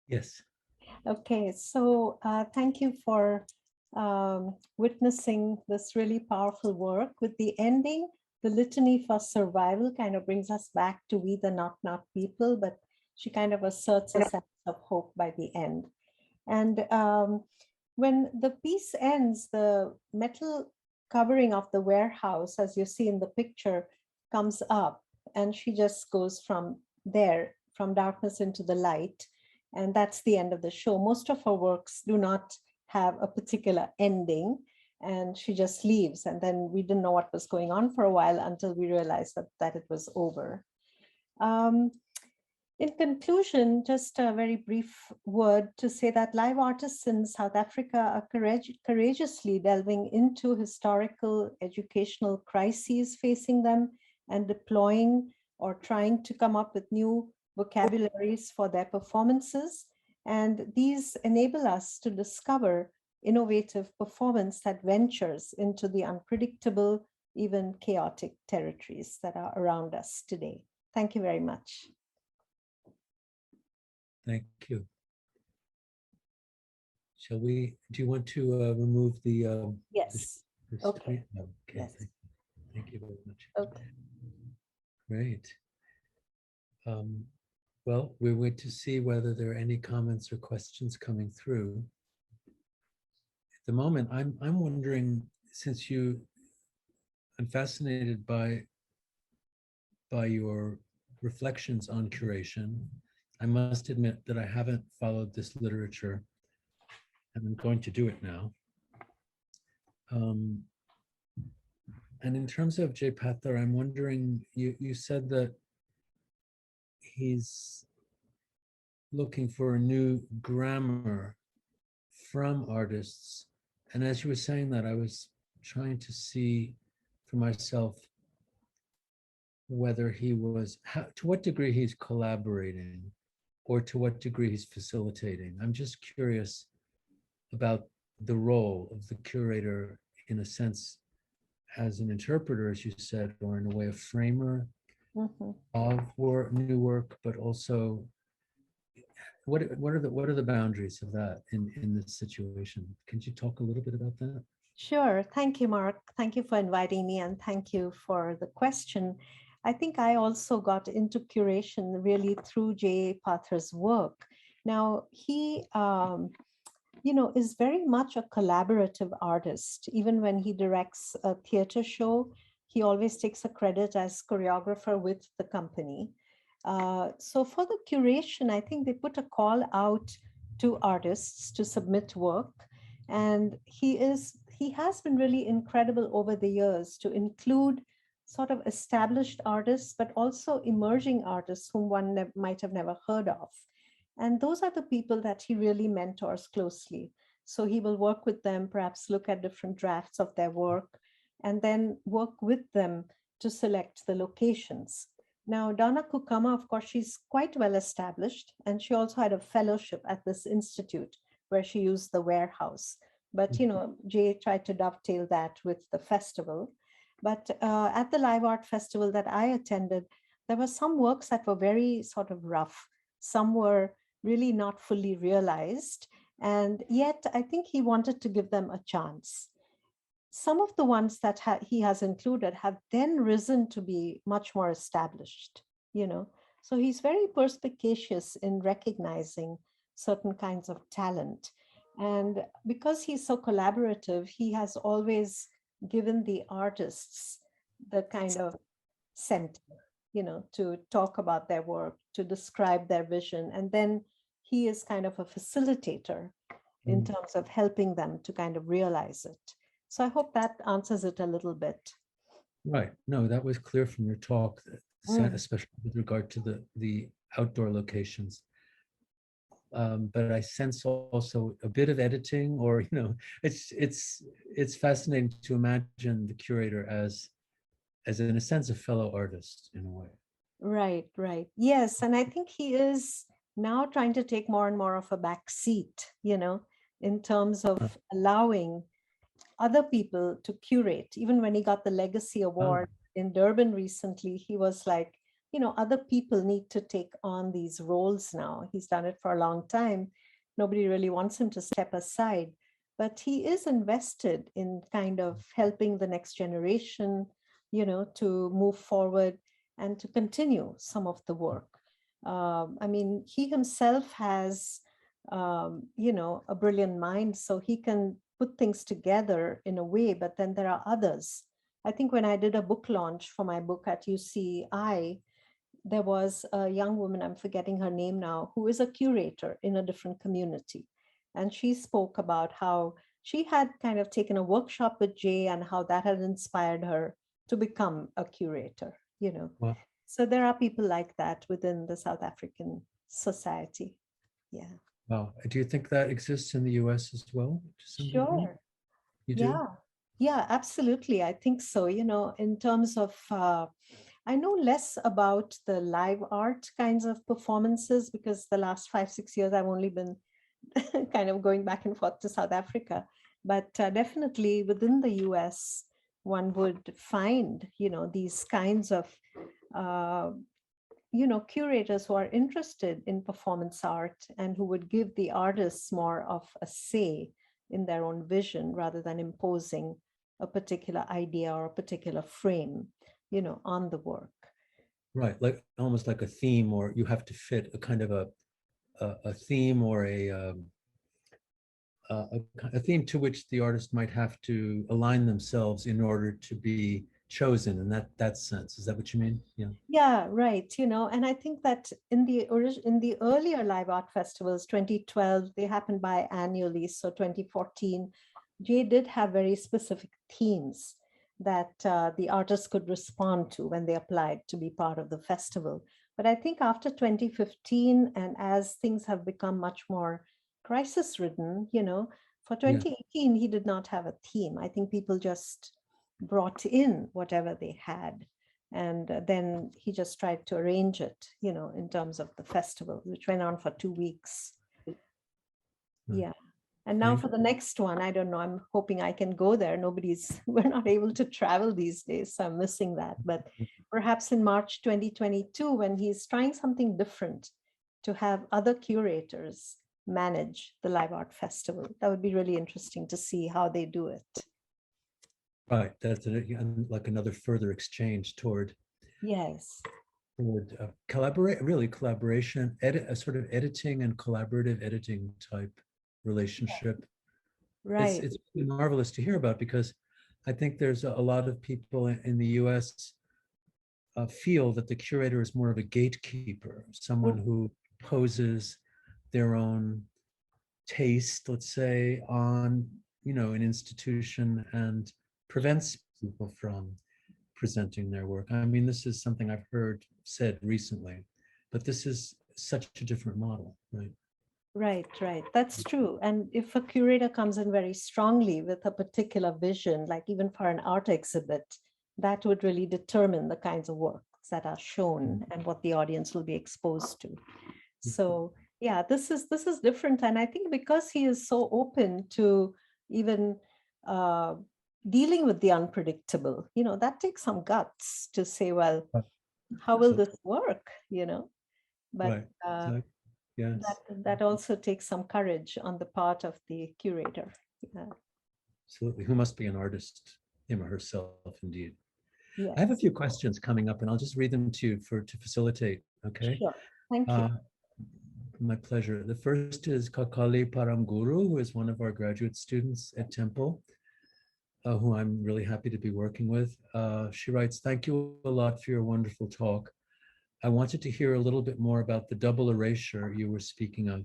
Yes. Okay, so thank you for witnessing this really powerful work. With the ending, the litany for survival kind of brings us back to we the not people, but she kind of asserts a sense of hope by the end. And when the piece ends, the metal covering of the warehouse, as you see in the picture, comes up, and she just goes from there, from darkness into the light. And that's the end of the show. Most of her works do not have a particular ending, and she just leaves. And then we didn't know what was going on for a while until we realized that it was over. In conclusion, just a very brief word to say that live artists in South Africa are courageously delving into historical educational crises facing them and deploying or trying to come up with new vocabularies for their performances. And these enable us to discover innovative performance that ventures into the unpredictable, even chaotic territories that are around us today. Thank you very much. Thank you. Shall we, do you want to remove the Yes. Okay. screen? No, okay, Yes. thank you very much. Okay. Great. Well, we're going to see whether there are any comments or questions coming through. At the moment, I'm wondering, since I'm fascinated by your reflections on curation. I must admit that I haven't followed this literature, and I'm going to do it now. And in terms of Jay Pathar, I'm wondering, you said that he's looking for a new grammar from artists. And as you were saying that, I was trying to see for myself whether he was, to what degree he's collaborating or to what degree he's facilitating. I'm just curious about the role of the curator, in a sense, as an interpreter, as you said, or in a way a framer of new work, but also what are the boundaries of that in this situation? Can you talk a little bit about that? Sure. Thank you, Mark. Thank you for inviting me, and thank you for the question. I think I also got into curation really through Jay Pathar's work. Now, he is very much a collaborative artist. Even when he directs a theater show, he always takes a credit as choreographer with the company. So for the curation, I think they put a call out to artists to submit work. And he has been really incredible over the years to include sort of established artists, but also emerging artists whom one might have never heard of. And those are the people that he really mentors closely. So he will work with them, perhaps look at different drafts of their work, and then work with them to select the locations. Now, Donna Kukama, of course, she's quite well established, and she also had a fellowship at this institute where she used the warehouse. But, Jay tried to dovetail that with the festival. But at the Live Art Festival that I attended, there were some works that were very sort of rough. Some were really not fully realized. And yet, I think he wanted to give them a chance. Some of the ones that he has included have then risen to be much more established, So he's very perspicacious in recognizing certain kinds of talent. And because he's so collaborative, he has always given the artists the kind of center, to talk about their work, to describe their vision. And then he is kind of a facilitator in terms of helping them to kind of realize it. So I hope that answers it a little bit. Right. No, that was clear from your talk, especially with regard to the outdoor locations. But I sense also a bit of editing, or it's fascinating to imagine the curator as in a sense a fellow artist in a way. Right. Yes, and I think he is now trying to take more and more of a back seat, in terms of allowing other people to curate. Even when he got the Legacy Award in Durban recently, he was like, other people need to take on these roles now. He's done it for a long time. Nobody really wants him to step aside, but he is invested in kind of helping the next generation, to move forward and to continue some of the work. I mean, he himself has, a brilliant mind, so he can put things together in a way, but then there are others. I think when I did a book launch for my book at UCI, there was a young woman, I'm forgetting her name now, who is a curator in a different community. And she spoke about how she had kind of taken a workshop with Jay and how that had inspired her to become a curator. Wow. So there are people like that within the South African society. Yeah. Wow. Do you think that exists in the US as well? To some degree? Sure. You do? Yeah. Yeah, absolutely. I think so. In terms of, I know less about the live art kinds of performances because the last 5-6 years I've only been kind of going back and forth to South Africa. But definitely within the US, one would find, these kinds of, curators who are interested in performance art and who would give the artists more of a say in their own vision rather than imposing a particular idea or a particular frame, on the work. Right, like almost like a theme, or you have to fit a kind of a theme or a theme to which the artist might have to align themselves in order to be chosen in that sense. Is that what you mean? Yeah. Yeah, right. And I think that in the earlier live art festivals, 2012, they happened biannually. So 2014, Jay did have very specific themes that the artists could respond to when they applied to be part of the festival. But I think after 2015, and as things have become much more crisis ridden, for 2018, he did not have a theme. I think people just brought in whatever they had. And then he just tried to arrange it, in terms of the festival, which went on for 2 weeks. Right. Yeah. And now for the next one, I don't know, I'm hoping I can go there. We're not able to travel these days, so I'm missing that. But perhaps in March 2022, when he's trying something different to have other curators manage the live art festival, that would be really interesting to see how they do it. Right, that's like another further exchange toward Yes. Collaboration, a sort of editing and collaborative editing type relationship. Right. It's really marvelous to hear about, because I think there's a lot of people in the US feel that the curator is more of a gatekeeper, someone who poses their own taste, let's say, on an institution and prevents people from presenting their work. I mean, this is something I've heard said recently, but this is such a different model, right? Right. That's true. And if a curator comes in very strongly with a particular vision, like even for an art exhibit, that would really determine the kinds of works that are shown and what the audience will be exposed to. So yeah, this is different. And I think because he is so open to even dealing with the unpredictable, that takes some guts to say, well, how will this work? But right. Yes. that also takes some courage on the part of the curator. Yeah. Absolutely. Who must be an artist, him or herself, indeed. Yes. I have a few questions coming up, and I'll just read them to you to facilitate. Okay. Sure. Thank you. My pleasure. The first is Kakali Paramguru, who is one of our graduate students at Temple, who I'm really happy to be working with. She writes, "Thank you a lot for your wonderful talk. I wanted to hear a little bit more about the double erasure you were speaking of.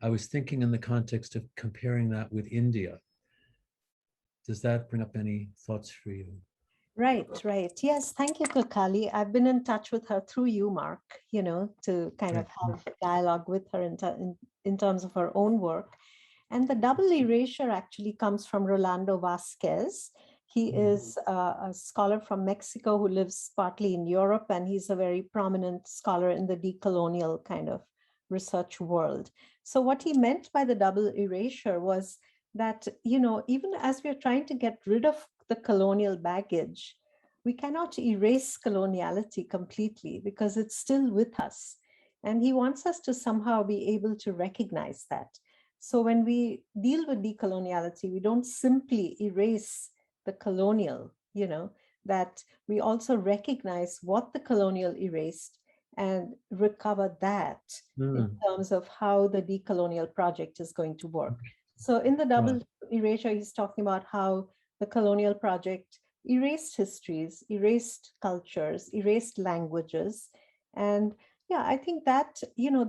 I was thinking in the context of comparing that with India. Does that bring up any thoughts for you?" Right. Yes, thank you, Kakali. I've been in touch with her through you, Mark, to kind of have dialogue with her in terms of her own work. And the double erasure actually comes from Rolando Vasquez. He is a scholar from Mexico who lives partly in Europe, and he's a very prominent scholar in the decolonial kind of research world. So what he meant by the double erasure was that, even as we're trying to get rid of the colonial baggage, we cannot erase coloniality completely because it's still with us. And he wants us to somehow be able to recognize that. So when we deal with decoloniality, we don't simply erase the colonial, that we also recognize what the colonial erased and recover that in terms of how the decolonial project is going to work. So in the double erasure, he's talking about how the colonial project erased histories, erased cultures, erased languages. And yeah, I think that,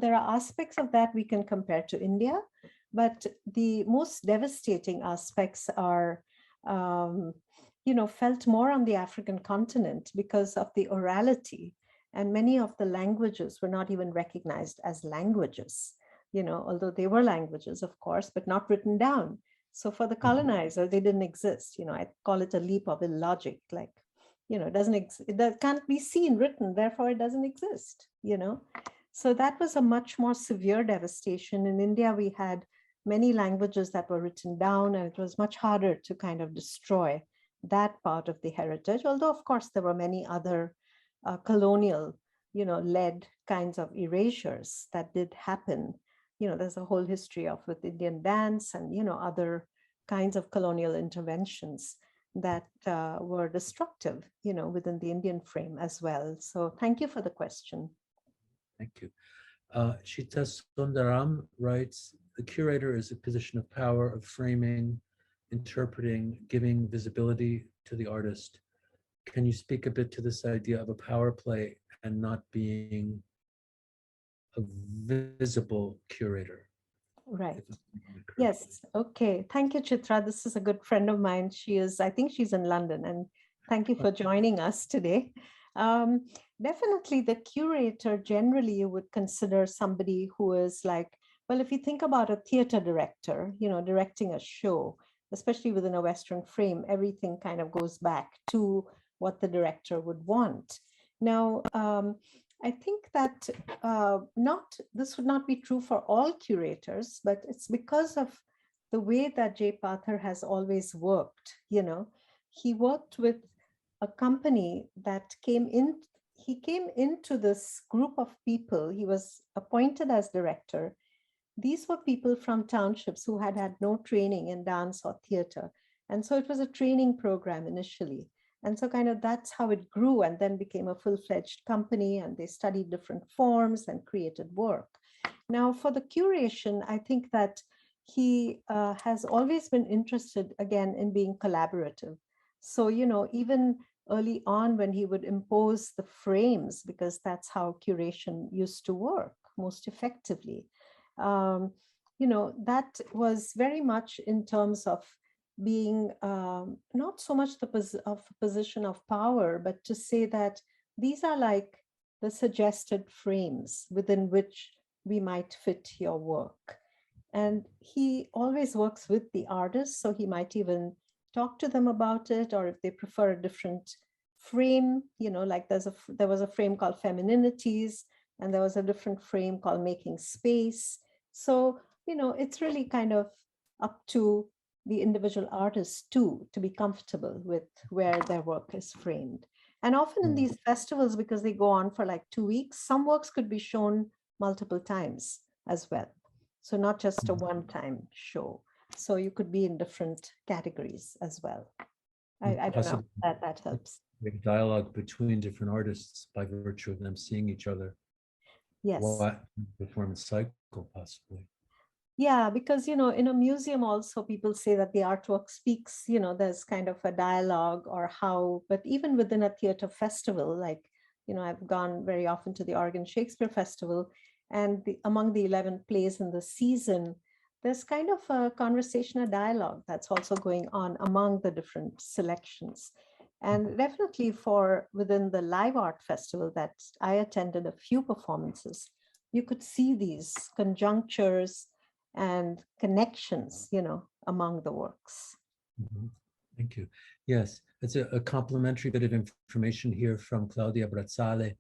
there are aspects of that we can compare to India, but the most devastating aspects are, felt more on the African continent because of the orality. And many of the languages were not even recognized as languages, although they were languages, of course, but not written down. So for the colonizer, they didn't exist. I call it a leap of illogic, like, it doesn't that can't be seen written, therefore it doesn't exist, So that was a much more severe devastation. In India, we had many languages that were written down, and it was much harder to kind of destroy that part of the heritage, although of course there were many other colonial, led kinds of erasures that did happen. There's a whole history of with Indian dance and, other kinds of colonial interventions that were destructive, within the Indian frame as well. So thank you for the question. Thank you. Shita Sundaram writes, the curator is a position of power of framing, interpreting, giving visibility to the artist. Can you speak a bit to this idea of a power play and not being a visible curator? Right. Yes. Okay. Thank you, Chitra. This is a good friend of mine. I think she's in London, and thank you for joining us today. Definitely the curator, generally you would consider somebody who is like, well, if you think about a theater director, directing a show, especially within a Western frame, everything kind of goes back to what the director would want. Now, I think that this would not be true for all curators, but it's because of the way that Jay Pathar has always worked. He worked with a company that he came into this group of people. He was appointed as director. These were people from townships who had had no training in dance or theater. And so it was a training program initially. And so kind of that's how it grew and then became a full-fledged company, and they studied different forms and created work. Now for the curation, I think that he has always been interested again in being collaborative. So, even early on when he would impose the frames, because that's how curation used to work most effectively, that was very much in terms of being not so much of a position of power, but to say that these are like the suggested frames within which we might fit your work. And he always works with the artists, so he might even talk to them about it, or if they prefer a different frame, like there was a frame called Femininities, and there was a different frame called Making Space. So, it's really kind of up to the individual artists too, to be comfortable with where their work is framed. And often in these festivals, because they go on for like 2 weeks, some works could be shown multiple times as well. So not just a one-time show. So you could be in different categories as well. I don't know if that helps. Dialogue between different artists by virtue of them seeing each other. Yes. What performance cycle possibly? Yeah, because, in a museum also people say that the artwork speaks, there's kind of a dialogue or how, but even within a theater festival, like, I've gone very often to the Oregon Shakespeare Festival, and among the 11 plays in the season, there's kind of a conversation, a dialogue that's also going on among the different selections. And definitely within the live art festival that I attended a few performances, you could see these conjunctures and connections, among the works. Thank you. Yes, it's a complimentary bit of information here from Claudia Brazzale.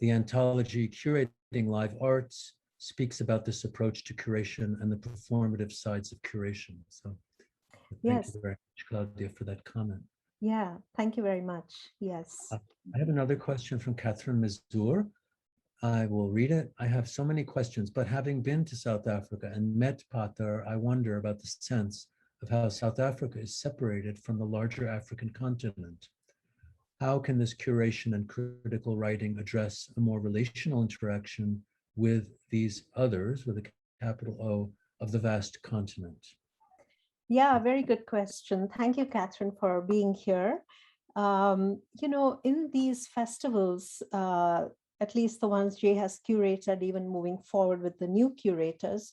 The anthology Curating Live Arts speaks about this approach to curation and the performative sides of curation. So thank you very much, Claudia, for that comment. Yeah, thank you very much. Yes. I have another question from Catherine Mazur. I will read it. I have so many questions, but having been to South Africa and met Pater, I wonder about the sense of how South Africa is separated from the larger African continent. How can this curation and critical writing address a more relational interaction with these others, with a capital O, of the vast continent? Yeah, very good question. Thank you, Catherine, for being here. In these festivals, at least the ones Jay has curated, even moving forward with the new curators,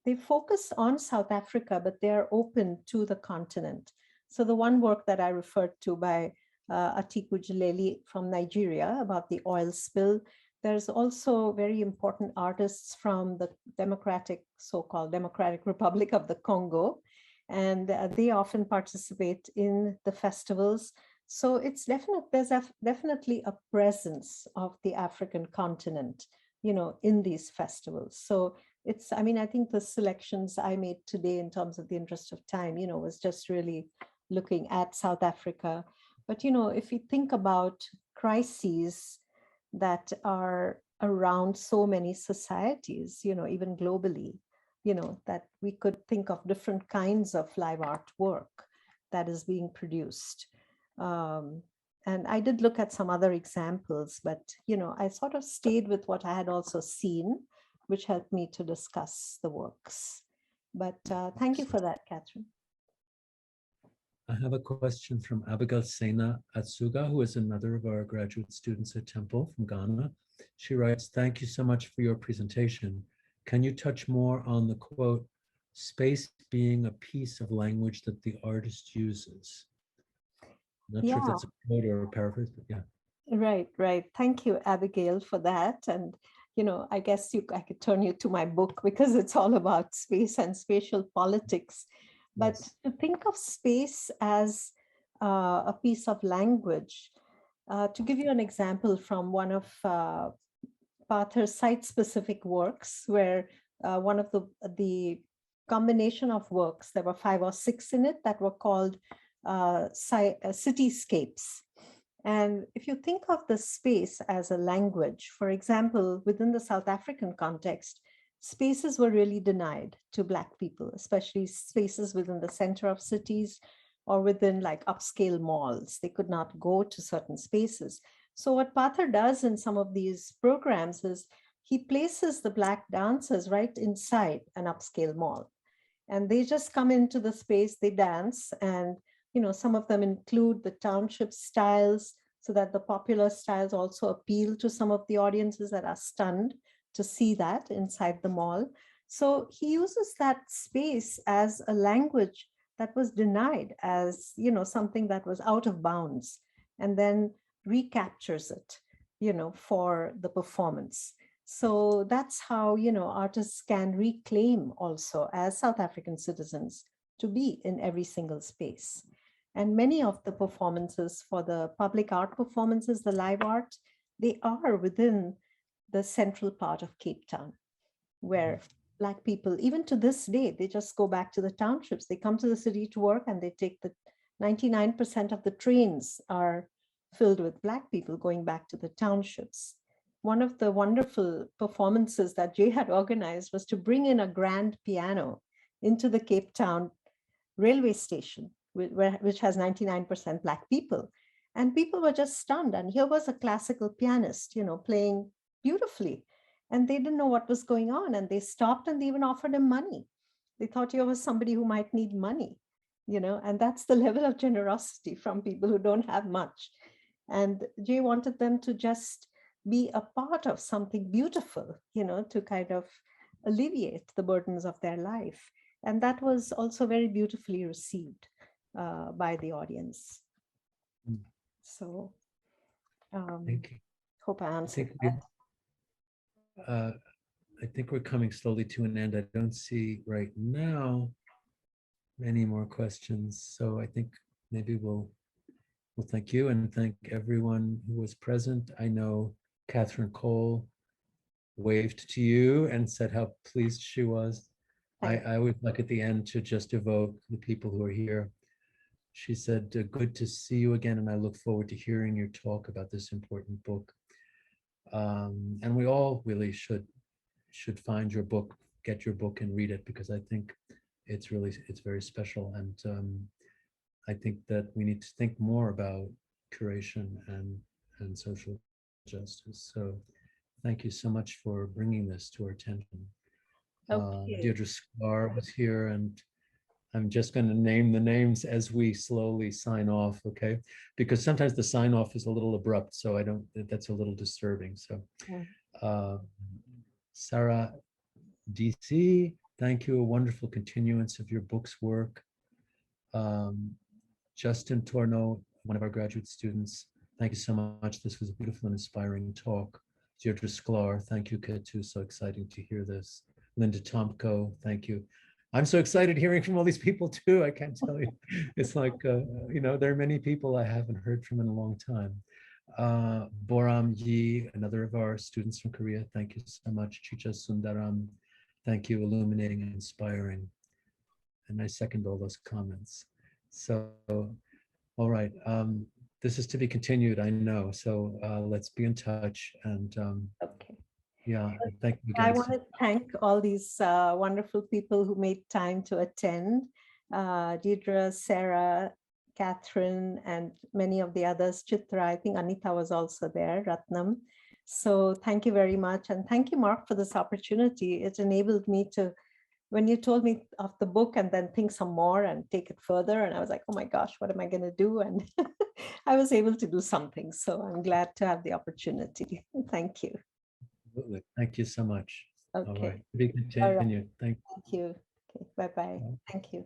they focus on South Africa, but they are open to the continent. So the one work that I referred to by Atiku Jaleli from Nigeria about the oil spill, there's also very important artists from the so-called Democratic Republic of the Congo, and they often participate in the festivals. So it's definitely a presence of the African continent, in these festivals. So I think the selections I made today in terms of the interest of time, was just really looking at South Africa. But, if we think about crises that are around so many societies, even globally, that we could think of different kinds of live art work that is being produced. And I did look at some other examples, but, I sort of stayed with what I had also seen, which helped me to discuss the works. But thank you for that, Catherine. I have a question from Abigail Sena Atsuga, who is another of our graduate students at Temple from Ghana. She writes, "Thank you so much for your presentation. Can you touch more on the quote, space being a piece of language that the artist uses?" I'm not sure if that's a quote or a paraphrase, but yeah. Right. Thank you, Abigail, for that. And, I guess I could turn you to my book because it's all about space and spatial politics. But Yes. to think of space as a piece of language, to give you an example from one of Parther's site-specific works, where one of the combination of works, there were 5 or 6 in it that were called cityscapes. And if you think of the space as a language, for example, within the South African context, spaces were really denied to Black people, especially spaces within the center of cities or within like upscale malls. They could not go to certain spaces. So what Parther does in some of these programs is he places the Black dancers right inside an upscale mall. And they just come into the space, they dance, and some of them include the township styles so that the popular styles also appeal to some of the audiences that are stunned to see that inside the mall. So he uses that space as a language that was denied as, something that was out of bounds, and then recaptures it, for the performance. So that's how, artists can reclaim also as South African citizens to be in every single space. And many of the performances for the public art performances, the live art, they are within the central part of Cape Town, where Black people, even to this day, they just go back to the townships. They come to the city to work and they take 99% of the trains are filled with Black people going back to the townships. One of the wonderful performances that Jay had organized was to bring in a grand piano into the Cape Town railway station, which has 99% Black people. And people were just stunned. And here was a classical pianist, playing beautifully. And they didn't know what was going on. And they stopped and they even offered him money. They thought he was somebody who might need money, and that's the level of generosity from people who don't have much. And Jay wanted them to just be a part of something beautiful, to kind of alleviate the burdens of their life. And that was also very beautifully received by the audience. So Thank you. hope I answered I think we're coming slowly to an end. I don't see right now any more questions. So I think maybe we'll thank you and thank everyone who was present. I know Catherine Cole waved to you and said how pleased she was. I would like at the end to just evoke the people who are here. She said, good to see you again, and I look forward to hearing your talk about this important book. And we all really should find your book, get your book and read it, because I think it's very special. And I think that we need to think more about curation and social justice. So thank you so much for bringing this to our attention. Okay. Deirdre Sklar was here, and I'm just going to name the names as we slowly sign off, okay? Because sometimes the sign off is a little abrupt, so that's a little disturbing. So Sarah DC, thank you, a wonderful continuance of your book's work. Justin Torno, one of our graduate students, thank you so much. This was a beautiful and inspiring talk. Deirdre Sklar, thank you, Ketu, so exciting to hear this. Linda Tomko, thank you. I'm so excited hearing from all these people too, I can't tell you. It's like, you know, there are many people I haven't heard from in a long time. Boram Yi, another of our students from Korea, thank you so much. Chicha Sundaram, thank you, illuminating and inspiring. And I second all those comments. So, all right, this is to be continued, I know. So let's be in touch, and Okay. yeah, thank you I again. want to thank all these wonderful people who made time to attend. Deirdre, Sarah, Catherine, and many of the others. Chitra, I think Anita was also there, Ratnam. So thank you very much. And thank you, Mark, for this opportunity. It enabled me to, when you told me of the book, and then think some more and take it further. And I was like, oh my gosh, what am I going to do? And I was able to do something. So I'm glad to have the opportunity. Thank you. Absolutely. Thank you so much. Okay. All right. To be All right. continued. Thank you. Thank you. Okay. Bye-bye. Thank you.